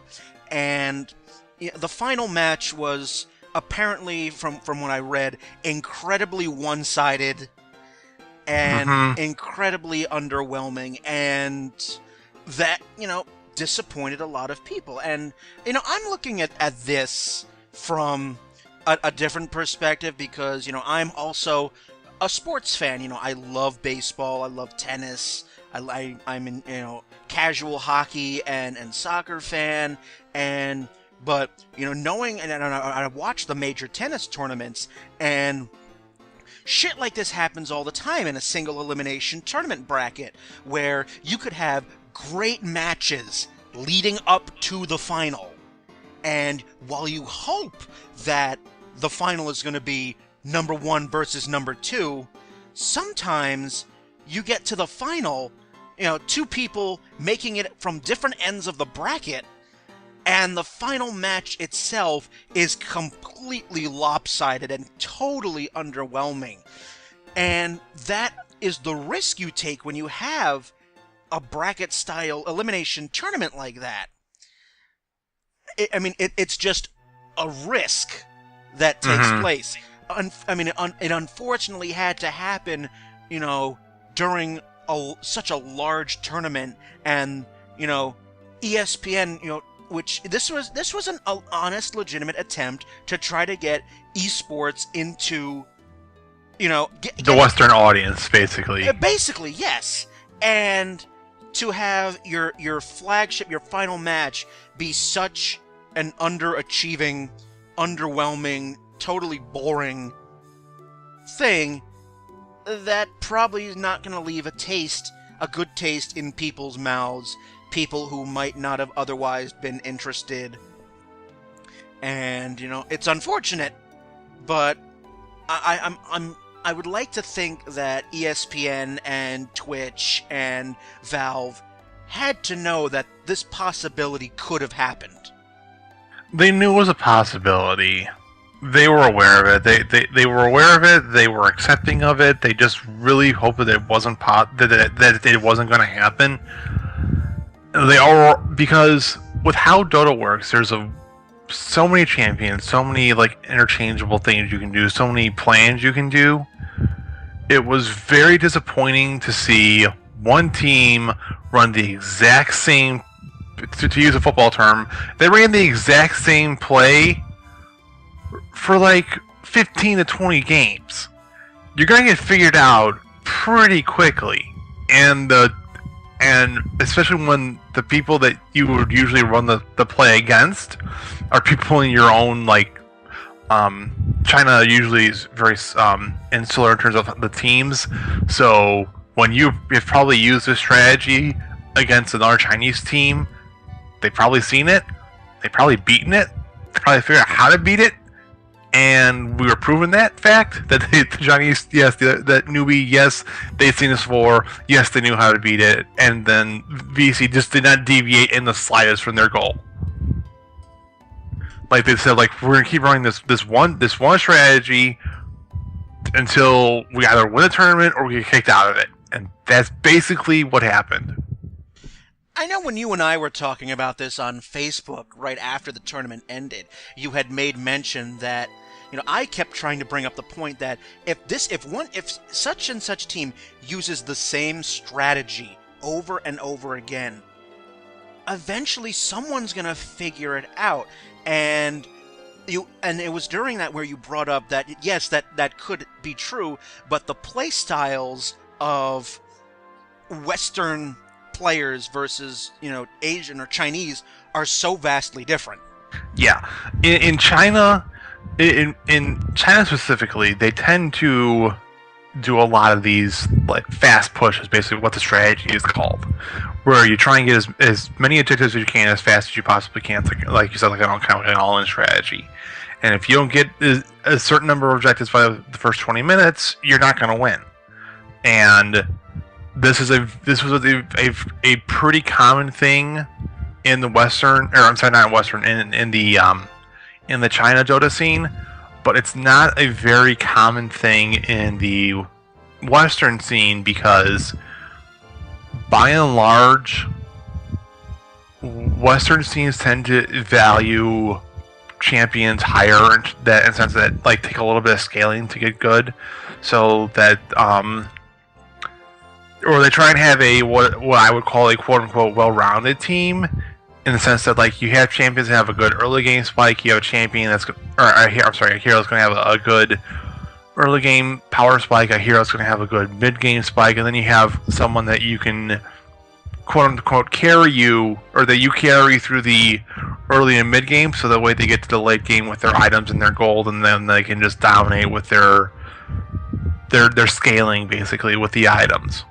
And the final match was apparently, from what I read, incredibly one-sided and incredibly underwhelming, and that disappointed a lot of people. And I'm looking at this from a different perspective, because I'm also a sports fan. I love baseball, I love tennis, I'm in casual hockey and soccer fan, but knowing, and I watch the major tennis tournaments, and shit like this happens all the time in a single elimination tournament bracket, where you could have great matches leading up to the final, and while you hope that the final is going to be number 1 versus number 2, sometimes you get to the final, 2 people making it from different ends of the bracket, and the final match itself is completely lopsided and totally underwhelming. And that is the risk you take when you have a bracket-style elimination tournament like that. It's just a risk that takes place. It unfortunately had to happen, during such a large tournament, and ESPN, which this was an honest, legitimate attempt to try to get esports into, the Western audience, basically. Basically, yes, and to have your flagship, your final match, be such an underachieving, underwhelming, totally boring thing, that probably is not going to leave a good taste in people's mouths, people who might not have otherwise been interested. And, it's unfortunate, but I would like to think that ESPN and Twitch and Valve had to know that this possibility could have happened. They knew it was a possibility. They were aware of it. They were aware of it. They were accepting of it. They just really hoped that it wasn't that it wasn't going to happen. Because with how Dota works, there's so many champions, so many interchangeable things you can do, so many plans you can do. It was very disappointing to see one team run the exact same. To use a football term, they ran the exact same play for 15 to 20 games. You're gonna get figured out pretty quickly, and especially when the people that you would usually run the play against are people in your own China usually is very insular in terms of the teams. So when you've probably used this strategy against another Chinese team, they've probably seen it, they've probably beaten it, they probably figured out how to beat it, and we were proving that fact, that the Chinese, yes, that newbie, yes, they'd seen this before, yes, they knew how to beat it, and then VC just did not deviate in the slightest from their goal. They said, we're going to keep running this one strategy until we either win a tournament or we get kicked out of it, and that's basically what happened. I know when you and I were talking about this on Facebook right after the tournament ended, you had made mention that, I kept trying to bring up the point that if such and such team uses the same strategy over and over again, eventually someone's going to figure it out. And it was during that where you brought up that, yes, that could be true, but the play styles of Western players versus Asian or Chinese are so vastly different. Yeah, in China specifically, they tend to do a lot of these fast pushes, basically what the strategy is called, where you try and get as many objectives as you can as fast as you possibly can, like you said, an all-in strategy. And if you don't get a certain number of objectives by the first 20 minutes, you're not going to win. And this was a pretty common thing in the Western, or I'm sorry, not Western, in the China Dota scene, but it's not a very common thing in the Western scene because, by and large, Western scenes tend to value champions higher in the sense that take a little bit of scaling to get good, so that or they try and have what I would call a quote-unquote well-rounded team, in the sense that you have champions that have a good early game spike, you have a champion that's a hero that's going to have a good early game power spike, a hero that's going to have a good mid game spike, and then you have someone that you can quote-unquote carry you, or that you carry through the early and mid game, so that way they get to the late game with their items and their gold, and then they can just dominate with their scaling, basically, with the items.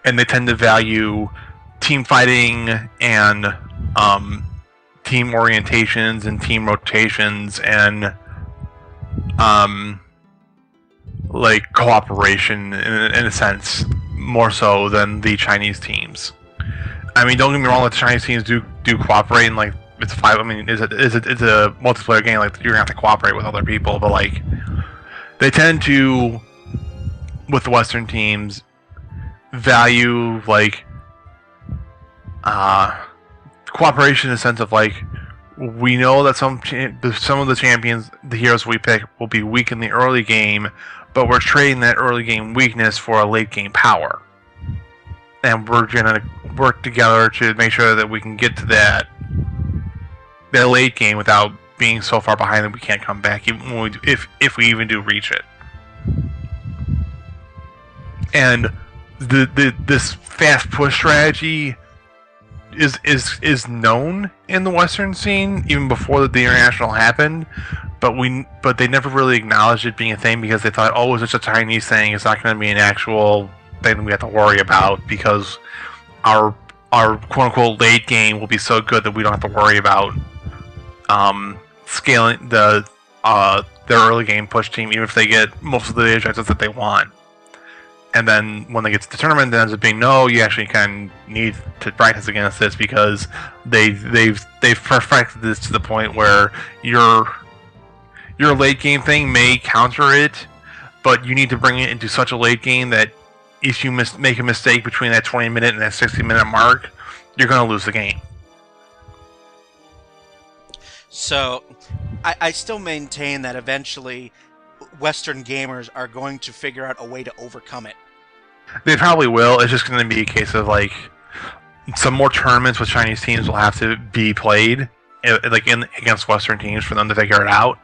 And they tend to value team fighting and team orientations and team rotations and cooperation in a sense, more so than the Chinese teams. I mean, don't get me wrong, the Chinese teams do cooperate, and it's five. I mean, it's a multiplayer game. You're gonna have to cooperate with other people, but they tend to with the Western teams value like cooperation in the sense of like we know that some of the champions, the heroes we pick, will be weak in the early game, but we're trading that early game weakness for a late game power, and we're gonna work together to make sure that we can get to that late game without being so far behind that we can't come back, even when if we even do reach it. And this fast push strategy is known in the Western scene even before the international happened, but they never really acknowledged it being a thing because they thought, oh, it's just a Chinese thing. It's not going to be an actual thing we have to worry about because our quote unquote late game will be so good that we don't have to worry about scaling their early game push team, even if they get most of the objectives that they want. And then when they get to the tournament, it ends up being, no, you actually kind of need to practice against this because they've perfected this to the point where your late game thing may counter it, but you need to bring it into such a late game that if you make a mistake between that 20-minute and that 60-minute mark, you're going to lose the game. So, I still maintain that eventually Western gamers are going to figure out a way to overcome it. They probably will. It's just going to be a case of like some more tournaments with Chinese teams will have to be played, like against Western teams for them to figure it out.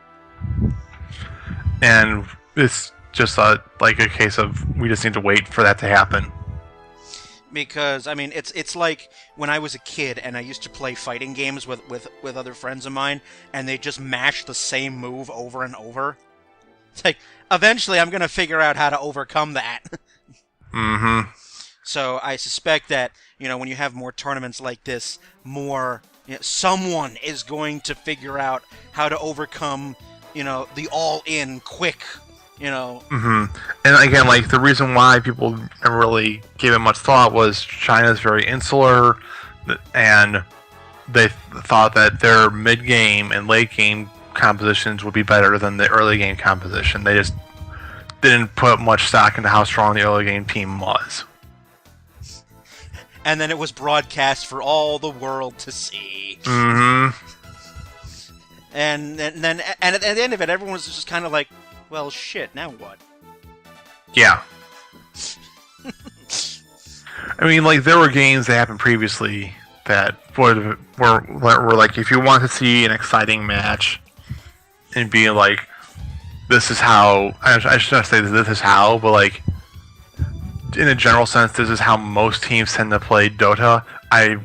And it's just like a case of we just need to wait for that to happen. Because I mean, it's like when I was a kid and I used to play fighting games with other friends of mine, and they just mash the same move over and over. It's like, eventually I'm going to figure out how to overcome that. Mm-hmm. So I suspect that, when you have more tournaments like this, someone is going to figure out how to overcome, the all-in quick, Mm-hmm. And again, like, the reason why people never really gave it much thought was China's very insular, and they thought that their mid-game and late-game compositions would be better than the early game composition. They just didn't put much stock into how strong the early game team was. And then it was broadcast for all the world to see. Mm-hmm. And then at the end of it, everyone was just kind of like, well, shit, now what? Yeah. I mean, like, there were games that happened previously that were like, if you want to see an exciting match and be like, this is how, I should not say this is how, but like, in a general sense, this is how most teams tend to play Dota. I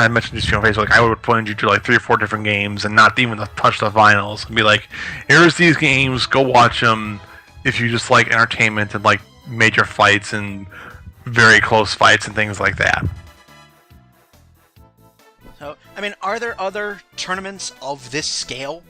mentioned this to you on Facebook, I would point you to like 3 or 4 different games and not even touch the finals and be like, here's these games, go watch them if you just like entertainment and like major fights and very close fights and things like that. So, I mean, are there other tournaments of this scale?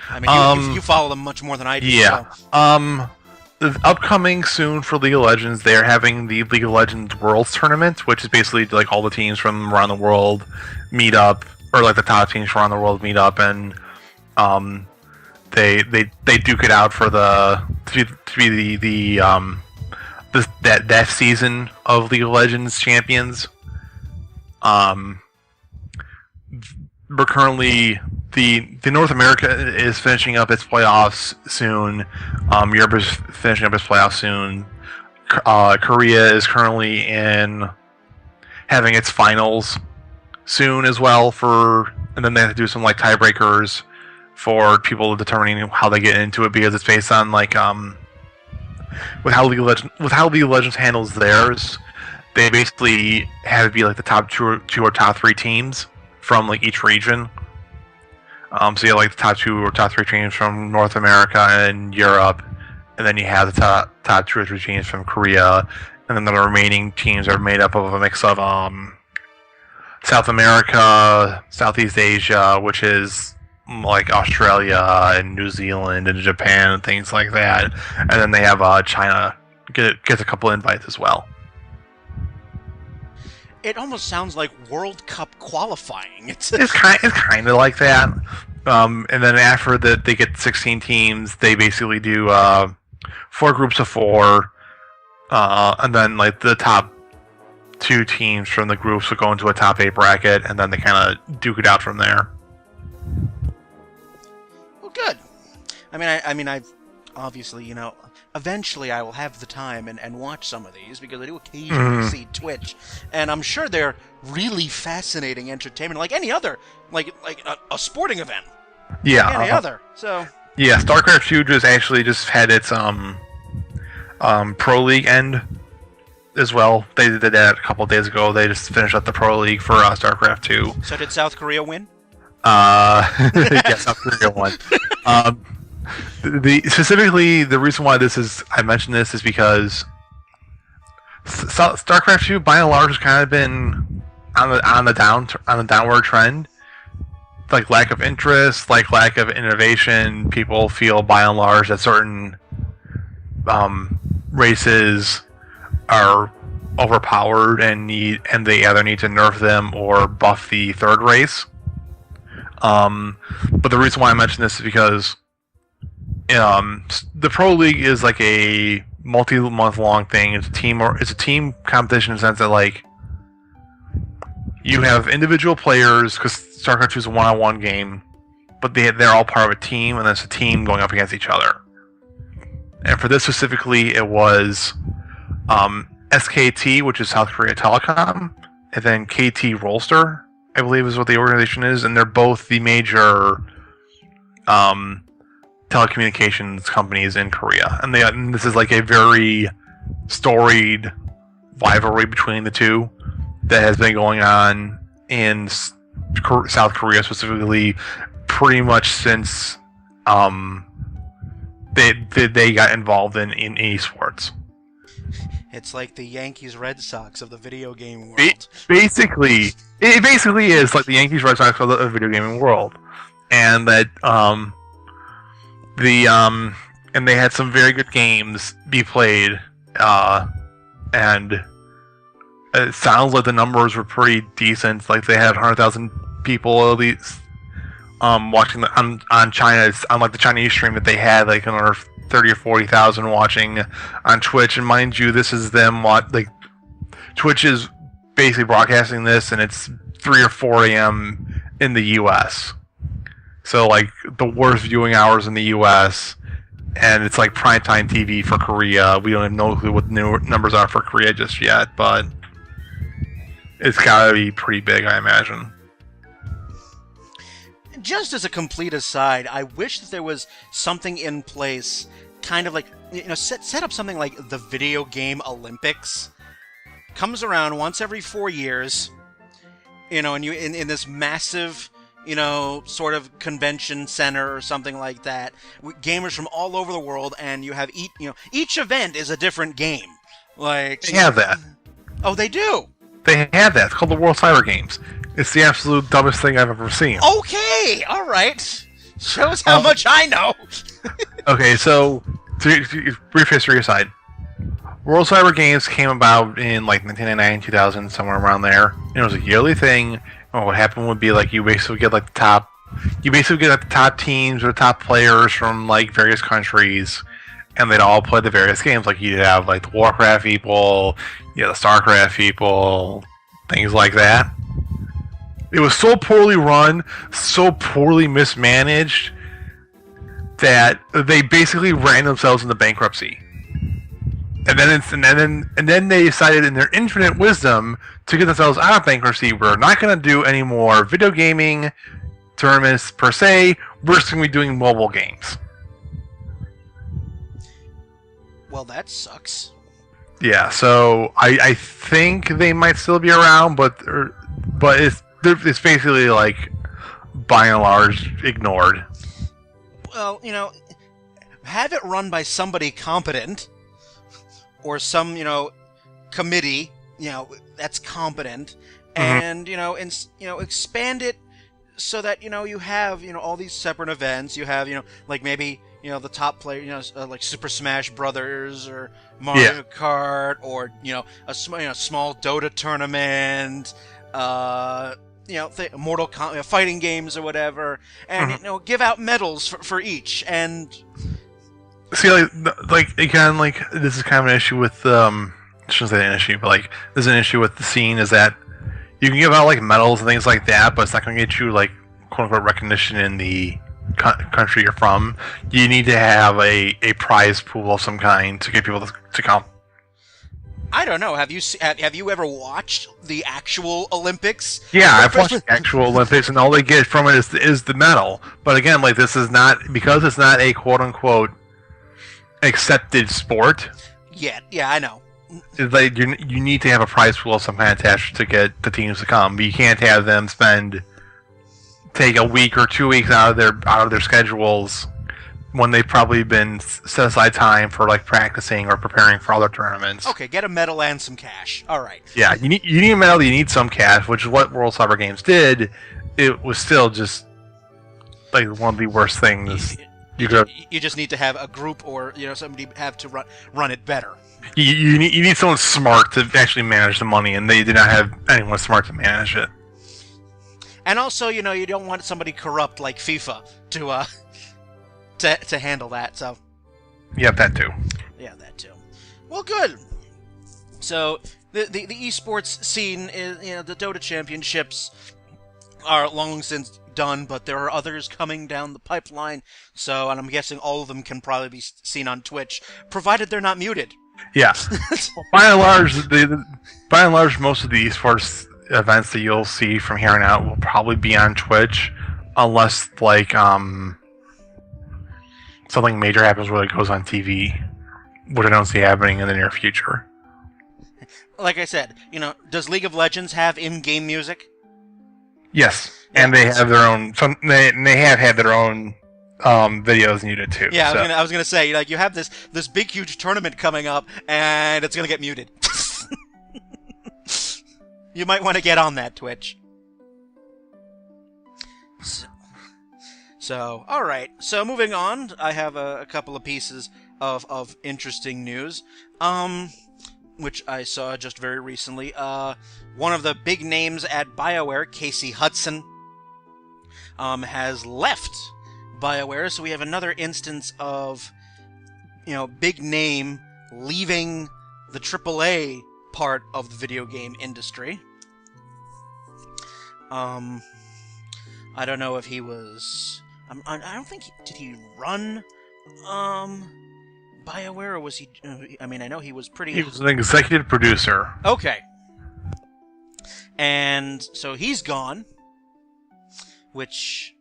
I mean, you follow them much more than I do. Yeah. So. The upcoming soon for League of Legends, they're having the League of Legends Worlds Tournament, which is basically like all the teams from around the world meet up, or like the top teams from around the world meet up, and they duke it out for to be that season of League of Legends champions. We're currently the North America is finishing up its playoffs soon. Europe is finishing up its playoffs soon. Korea is currently having its finals soon as well. And then they have to do some like tiebreakers for people determining how they get into it, because it's based on like with how League of Legends handles theirs. They basically have to be like the top two or top 3 teams from like each region. So you have like the top 2 or top 3 teams from North America and Europe, and then you have the top 2 or 3 teams from Korea, and then the remaining teams are made up of a mix of South America, Southeast Asia, which is like Australia and New Zealand and Japan and things like that, and then they have China gets a couple invites as well. It almost sounds like World Cup qualifying. It's kind of like that. And then after that, they get 16 teams. They basically do 4 groups of 4. and then like the top 2 teams from the groups would go into a top 8 bracket, and then they kind of duke it out from there. Well, good. I mean, I've obviously, eventually I will have the time and watch some of these because I do occasionally see Twitch, and I'm sure they're really fascinating entertainment, like any other, like a sporting event. Yeah, like any other. So. Yeah, StarCraft 2 just had its Pro League end as well. They did that a couple of days ago. They just finished up the Pro League for StarCraft 2. So did South Korea win? Yeah, South Korea won. Specifically, the reason why I mentioned this is because StarCraft 2, by and large, has kind of been on the downward trend. Like lack of interest, like lack of innovation. People feel by and large that certain races are overpowered and they either need to nerf them or buff the third race. But the reason why I mention this is because the Pro League is like a multi-month long thing. It's a team competition in the sense that like you have individual players, because StarCraft 2 is a one-on-one game, but they're all part of a team, and then it's a team going up against each other. And for this specifically, it was SKT, which is South Korea Telecom, and then KT Rolster, I believe is what the organization is, and they're both the major telecommunications companies in Korea. And this is like a very storied rivalry between the two that has been going on in South Korea specifically pretty much since they got involved in esports. It's like the Yankees Red Sox of the video game world. It basically is like the Yankees Red Sox of the video gaming world. And that and they had some very good games be played, and it sounds like the numbers were pretty decent. Like they had 100,000 people at least watching on China. It's on like the Chinese stream that they had like another 30 or 40,000 watching on Twitch. And mind you, this is them like Twitch is basically broadcasting this, and it's 3 or 4 a.m. in the U.S. So like the worst viewing hours in the U.S. And it's like primetime TV for Korea. We don't even know what the new numbers are for Korea just yet, but it's gotta be pretty big, I imagine. Just as a complete aside, I wish that there was something in place, kind of like, set up something like the Video Game Olympics. Comes around once every 4 years, and you in this massive, sort of convention center or something like that. Gamers from all over the world, and you have each event is a different game. Like they have that. Oh, they do. They have that. It's called the World Cyber Games. It's the absolute dumbest thing I've ever seen. Okay, all right. Shows how much I know. Okay, so brief history aside, World Cyber Games came about in like 1999, 2000, somewhere around there. And it was a yearly thing. And what happened would be like you basically get like the top teams or the top players from like various countries, and they'd all play the various games. Like you'd have like the Warcraft people, the StarCraft people, things like that. It was so poorly run, so poorly mismanaged that they basically ran themselves into bankruptcy. And then they decided in their infinite wisdom to get themselves out of bankruptcy. We're not going to do any more video gaming tournaments per se. We're just going to be doing mobile games. Well, that sucks. Yeah, so I think they might still be around, but it's basically like by and large ignored. Well, have it run by somebody competent, or some committee that's competent, and expand it so that you have all these separate events. You have like maybe the top player, like Super Smash Brothers or Mario Kart, or a small Dota tournament, Mortal Kombat fighting games or whatever, and give out medals for each, and See, like again, like this is kind of an issue with I shouldn't say an issue, but like there's an issue with the scene is that you can give out like medals and things like that, but it's not going to get you like quote unquote recognition in the country you're from. You need to have a prize pool of some kind to get people to come. I don't know. Have you ever watched the actual Olympics? Yeah, I've watched the actual Olympics, and all they get from it is the medal. But again, like this is not because it's not a quote unquote accepted sport. Yeah, I know. It's like you need to have a prize pool of some kind attached to get the teams to come. But you can't have them take a week or 2 weeks out of their schedules when they've probably been set aside time for like practicing or preparing for other tournaments. Okay, get a medal and some cash. All right. Yeah, you need a medal. You need some cash, which is what World Cyber Games did. It was still just like one of the worst things you could. You just need to have a group or somebody have to run it better. You need someone smart to actually manage the money, and they did not have anyone smart to manage it. And also, you don't want somebody corrupt like FIFA to handle that. So. Yeah, that too. Yeah, that too. Well, good. So the esports scene is the Dota championships are long since done, but there are others coming down the pipeline. So, and I'm guessing all of them can probably be seen on Twitch, provided they're not muted. Yeah. By and large, most of the esports events that you'll see from here on out will probably be on Twitch, unless like something major happens where it goes on TV, which I don't see happening in the near future. Like I said, does League of Legends have in-game music? Yes, and they have their own. They have had their own videos muted too. Yeah, so. I was gonna say, like, you have this big huge tournament coming up, and it's gonna get muted. You might want to get on that, Twitch. So, all right. So moving on, I have a couple of pieces of interesting news, which I saw just very recently. One of the big names at BioWare, Casey Hudson, has left BioWare, so we have another instance of, big name leaving the AAA part of the video game industry. I don't know if he was... I don't think... Did he run BioWare, or was he... I know he was pretty... He was an executive producer. Okay. And so he's gone, which...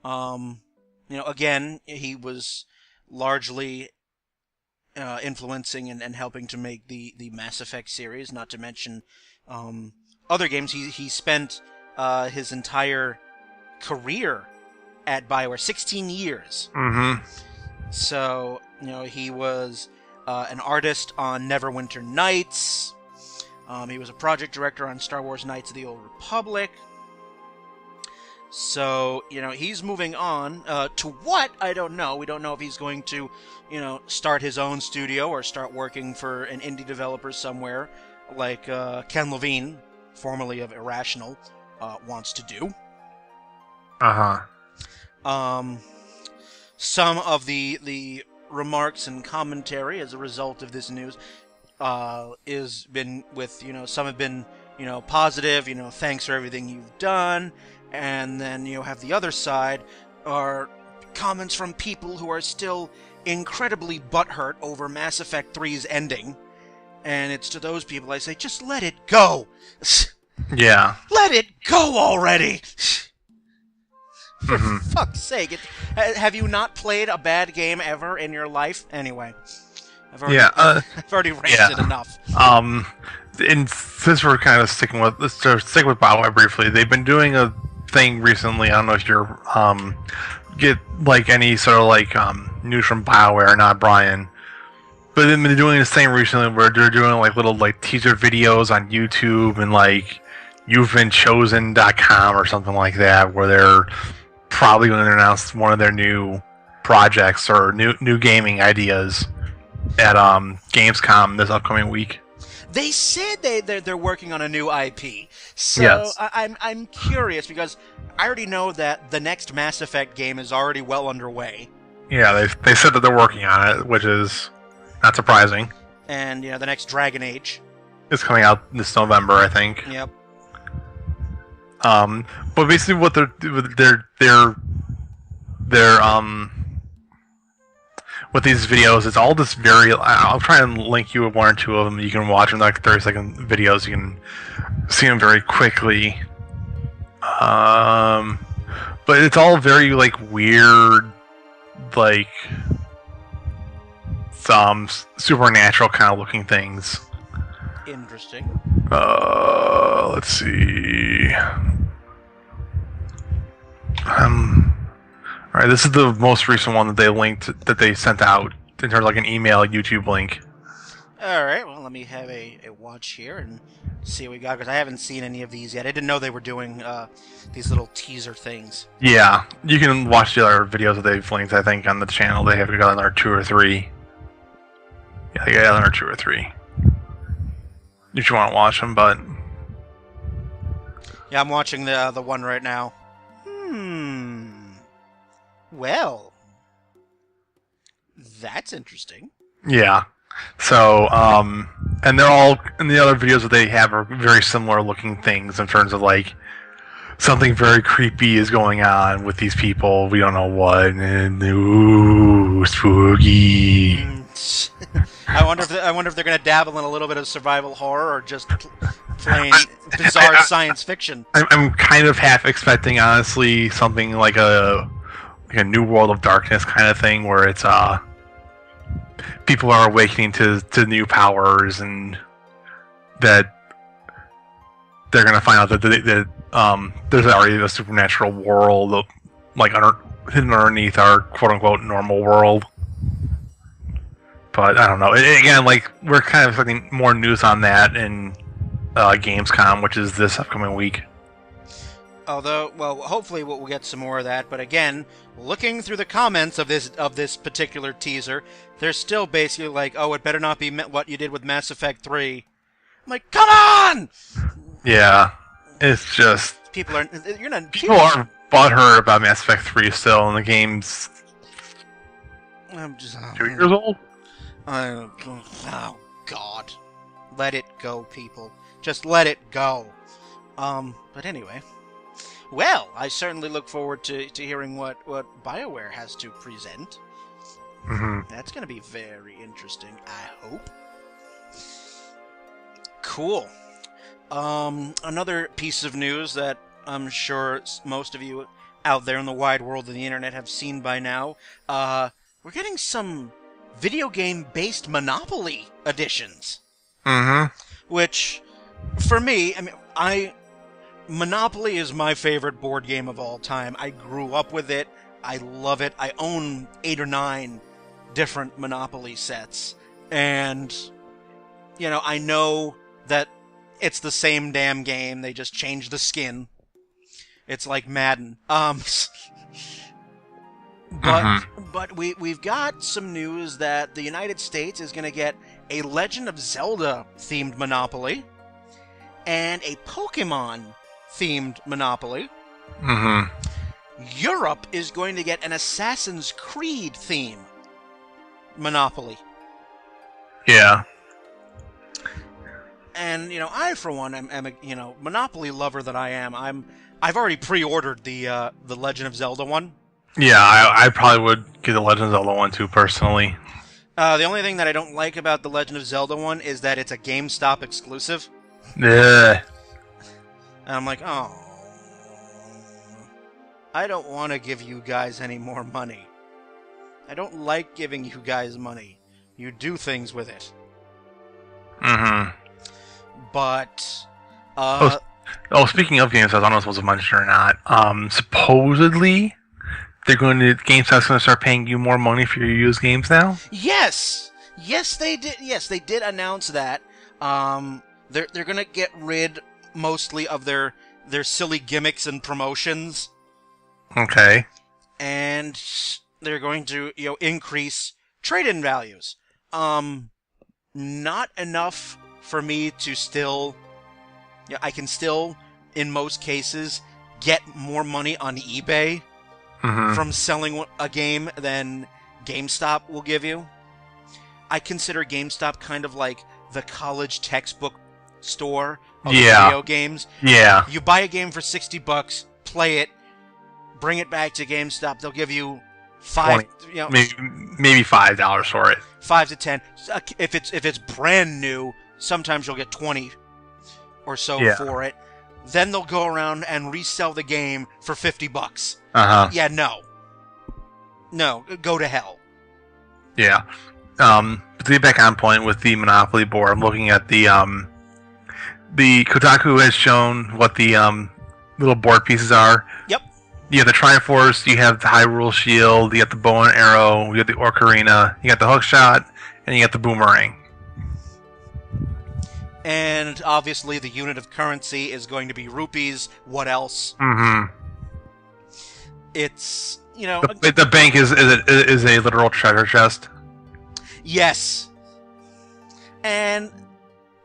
again, he was largely influencing and helping to make the Mass Effect series, not to mention other games. He spent his entire career at BioWare, 16 years. Mm-hmm. So, he was an artist on Neverwinter Nights. He was a project director on Star Wars Knights of the Old Republic. So, he's moving on to what? I don't know. We don't know if he's going to, start his own studio or start working for an indie developer somewhere like Ken Levine, formerly of Irrational, wants to do. Uh-huh. Some of the remarks and commentary as a result of this news is been with, some have been, positive, thanks for everything you've done. And then you have the other side are comments from people who are still incredibly butthurt over Mass Effect 3's ending. And it's to those people I say, just let it go. Yeah. Let it go already. For Mm-hmm. fuck's sake. Have you not played a bad game ever in your life? Anyway. I've already ranted enough. And since we're kind of let's stick with BioWare briefly. They've been doing a thing recently. I don't know if you're get like any sort of like news from BioWare, not Brian, but they've been doing this thing recently where they're doing like little like teaser videos on YouTube and like you'vebeenchosen.com or something like that, where they're probably going to announce one of their new projects or new gaming ideas at Gamescom this upcoming week. They said they're working on a new IP, so yes. I'm curious because I already know that the next Mass Effect game is already well underway, Yeah, they said that they're working on it, which is not surprising. And the next Dragon Age. It's coming out this November, I think. Yep. But basically, what they're with these videos, it's all this very. I'll try and link you one or two of them. You can watch them, like 30-second videos. You can see them very quickly. But it's all very like weird, like some supernatural kind of looking things. Interesting. Let's see. All right, this is the most recent one that they sent out in terms of like an email YouTube link. All right, well, let me have a watch here and see what we got, because I haven't seen any of these yet. I didn't know they were doing these little teaser things. Yeah, you can watch the other videos that they've linked, I think, on the channel. They have got another 2 or 3. Yeah, they got another 2 or 3. If you want to watch them, but... Yeah, I'm watching the one right now. Well, that's interesting. Yeah. So, and they're all, and the other videos that they have are very similar looking things in terms of like, something very creepy is going on with these people. We don't know what, and ooh, spooky. I wonder if they're going to dabble in a little bit of survival horror or just plain bizarre science fiction. I'm kind of half expecting, honestly, something like a New World of Darkness kind of thing, where it's people are awakening to new powers, and that they're gonna find out that there's already a supernatural world like hidden underneath our quote unquote normal world. But I don't know. Again, like, we're kind of expecting more news on that in Gamescom, which is this upcoming week. Although, well, hopefully we'll get some more of that. But again, looking through the comments of this particular teaser, they're still basically like, "Oh, it better not be what you did with Mass Effect 3." I'm like, "Come on!" Yeah, it's just people are butthurt about Mass Effect 3 still, and the game's I'm just 2 years old. Oh God, let it go, people. Just let it go. But anyway. Well, I certainly look forward to hearing what BioWare has to present. Mm-hmm. That's going to be very interesting, I hope. Cool. Another piece of news that I'm sure most of you out there in the wide world of the internet have seen by now. We're getting some video game-based Monopoly editions. Mm-hmm. Which, for me, I mean, Monopoly is my favorite board game of all time. I grew up with it. I love it. I own 8 or 9 different Monopoly sets. And, I know that it's the same damn game. They just changed the skin. It's like Madden. But we've got some news that the United States is going to get a Legend of Zelda themed Monopoly and a Pokemon themed Monopoly. Mm-hmm. Europe is going to get an Assassin's Creed theme Monopoly. Yeah. And I, for one, am a Monopoly lover that I am. I've already pre-ordered the Legend of Zelda one. Yeah, I probably would get the Legend of Zelda one too, personally. The only thing that I don't like about the Legend of Zelda one is that it's a GameStop exclusive. Yeah. And I'm like, oh, I don't want to give you guys any more money. I don't like giving you guys money. You do things with it. Mm-hmm. But, speaking of GameStop, I don't know if it was a mention or not. Supposedly, GameStop's going to start paying you more money for your used games now? Yes! Yes, they did. Yes, they did announce that. They're going to get rid mostly of their silly gimmicks and promotions. Okay. And they're going to, increase trade-in values. Not enough for me to still... I can still, in most cases, get more money on eBay from selling a game than GameStop will give you. I consider GameStop kind of like the college textbook store of video games. Yeah. You buy a game for $60, play it, bring it back to GameStop. They'll give you maybe $5 for it. 5 to 10. If it's brand new, sometimes you'll get 20 or so for it. Then they'll go around and resell the game for $50. Yeah, no, go to hell. Yeah. To get back on point with the Monopoly board, I'm looking at the Kotaku has shown what the little board pieces are. Yep. You have the Triforce, you have the Hyrule Shield, you got the bow and arrow, you got the Ocarina, you got the hook shot, and you got the boomerang. And obviously the unit of currency is going to be rupees. What else? Mm-hmm. It's, the bank is a literal treasure chest. Yes. And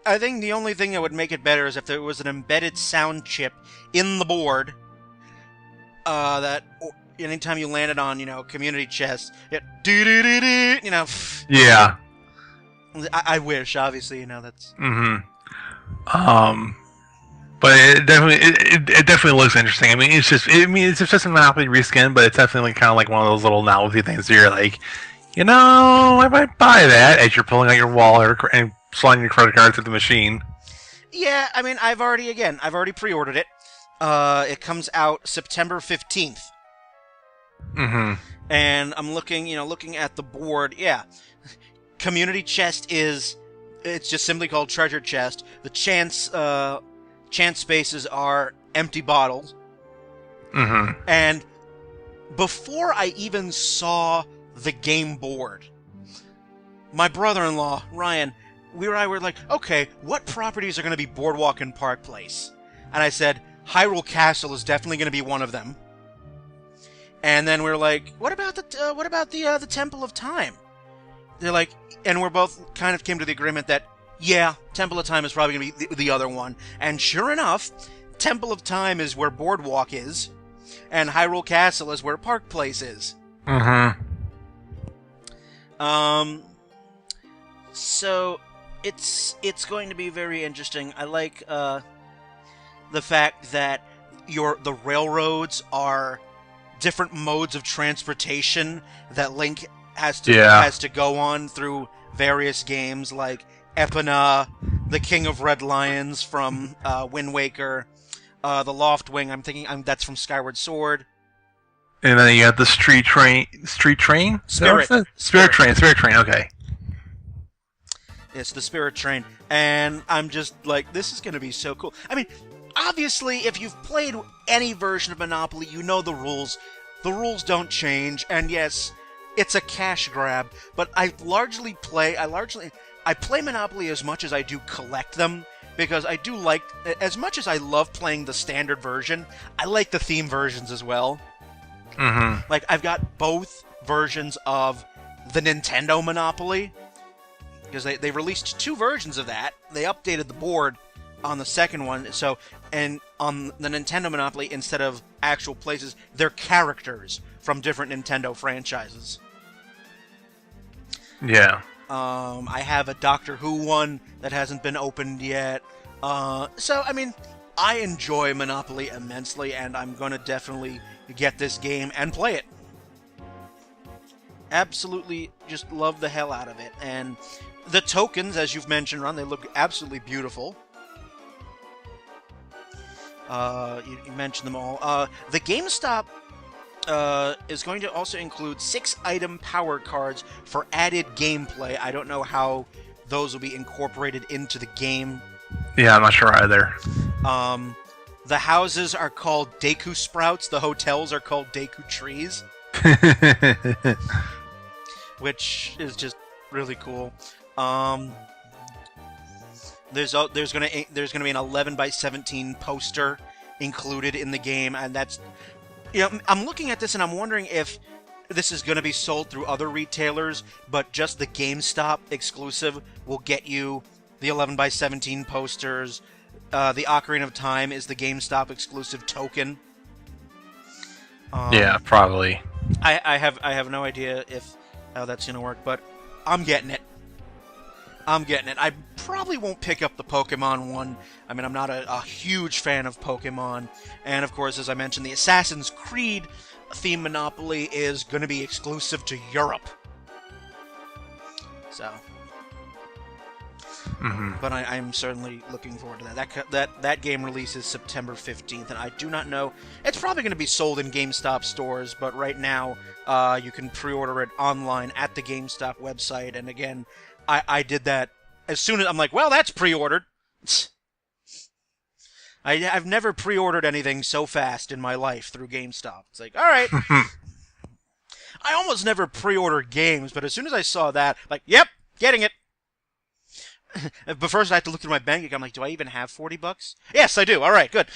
I think the only thing that would make it better is if there was an embedded sound chip in the board that anytime you landed on, community chest, do-do-do-do, Yeah. I wish, obviously, that's... Mm-hmm. But it definitely looks interesting. I mean, it's just a Monopoly reskin, but it's definitely kind of like one of those little novelty things where you're like, I might buy that as you're pulling out your wallet and sliding your credit card through the machine. Yeah, I mean, I've already pre-ordered it. It comes out September 15th. Mm-hmm. And I'm looking at the board. Yeah. Community chest it's just simply called treasure chest. The chance spaces are empty bottles. Mm-hmm. And before I even saw the game board, my brother-in-law, Ryan, I were like, okay, what properties are going to be Boardwalk and Park Place? And I said, Hyrule Castle is definitely going to be one of them. And then we're like, what about the Temple of Time? They're like, and we're both kind of came to the agreement that, yeah, Temple of Time is probably going to be the other one. And sure enough, Temple of Time is where Boardwalk is, and Hyrule Castle is where Park Place is. Mm-hmm. So it's going to be very interesting. I like the fact that the railroads are different modes of transportation that Link has to go on through various games, like Epona, the King of Red Lions from Wind Waker, the Loft Wing. I'm thinking that's from Skyward Sword. And then you got the Street Train. Spirit Train. Okay. It's the Spirit Train, and I'm just like, this is going to be so cool. I mean, obviously, if you've played any version of Monopoly, you know the rules. The rules don't change, and yes, it's a cash grab. But I play Monopoly as much as I do collect them, because I do like, as much as I love playing the standard version, I like the theme versions as well. Mm-hmm. Like, I've got both versions of the Nintendo Monopoly, because they released 2 versions of that. They updated the board on the second one, and on the Nintendo Monopoly, instead of actual places, they're characters from different Nintendo franchises. Yeah. I have a Doctor Who one that hasn't been opened yet. So, I mean, I enjoy Monopoly immensely, and I'm going to definitely get this game and play it. Absolutely just love the hell out of it. And the tokens, as you've mentioned, Ron, they look absolutely beautiful. You mentioned them all. The GameStop is going to also include 6-item power cards for added gameplay. I don't know how those will be incorporated into the game. Yeah, I'm not sure either. The houses are called Deku Sprouts. The hotels are called Deku Trees. Which is just really cool. There's gonna be an 11x17 poster included in the game, and that's, I'm looking at this and I'm wondering if this is gonna be sold through other retailers, but just the GameStop exclusive will get you the 11x17 posters. The Ocarina of Time is the GameStop exclusive token. Yeah, probably. I have no idea if how that's going to work, but I'm getting it. I probably won't pick up the Pokemon one. I mean, I'm not a huge fan of Pokemon. And, of course, as I mentioned, the Assassin's Creed theme Monopoly is going to be exclusive to Europe. So... But I'm certainly looking forward to that. That game releases September 15th, and I do not know. It's probably going to be sold in GameStop stores, but right now you can pre-order it online at the GameStop website. And again, I did that as soon as I'm like, well, that's pre-ordered. I've never pre-ordered anything so fast in my life through GameStop. It's like, all right. I almost never pre-order games, but as soon as I saw that, like, yep, getting it. But first I have to look through my bank account. I'm like, do I even have $40? Yes, I do. All right, good.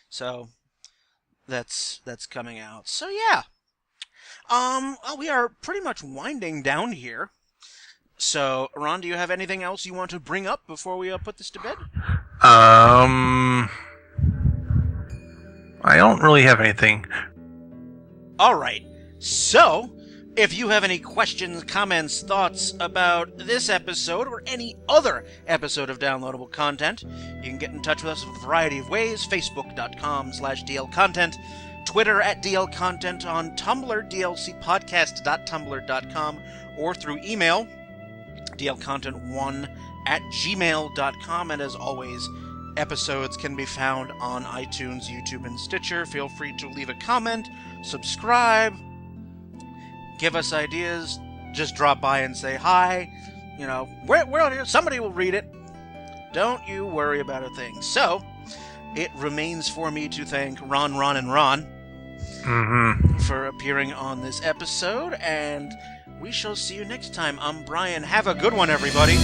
So that's coming out. So yeah. Well, we are pretty much winding down here. So, Ron, do you have anything else you want to bring up before we put this to bed? I don't really have anything. All right. So, if you have any questions, comments, thoughts about this episode or any other episode of Downloadable Content, you can get in touch with us in a variety of ways. Facebook.com/DLContent, Twitter @DLContent, on Tumblr, dlcpodcast.tumblr.com, or through email, dlcontent1@gmail.com. And as always, episodes can be found on iTunes, YouTube, and Stitcher. Feel free to leave a comment, subscribe, give us ideas, just drop by and say hi. You know, we're out here. Somebody will read it. Don't you worry about a thing. So, it remains for me to thank Ron, and Ron for appearing on this episode, and we shall see you next time. I'm Brian. Have a good one, everybody.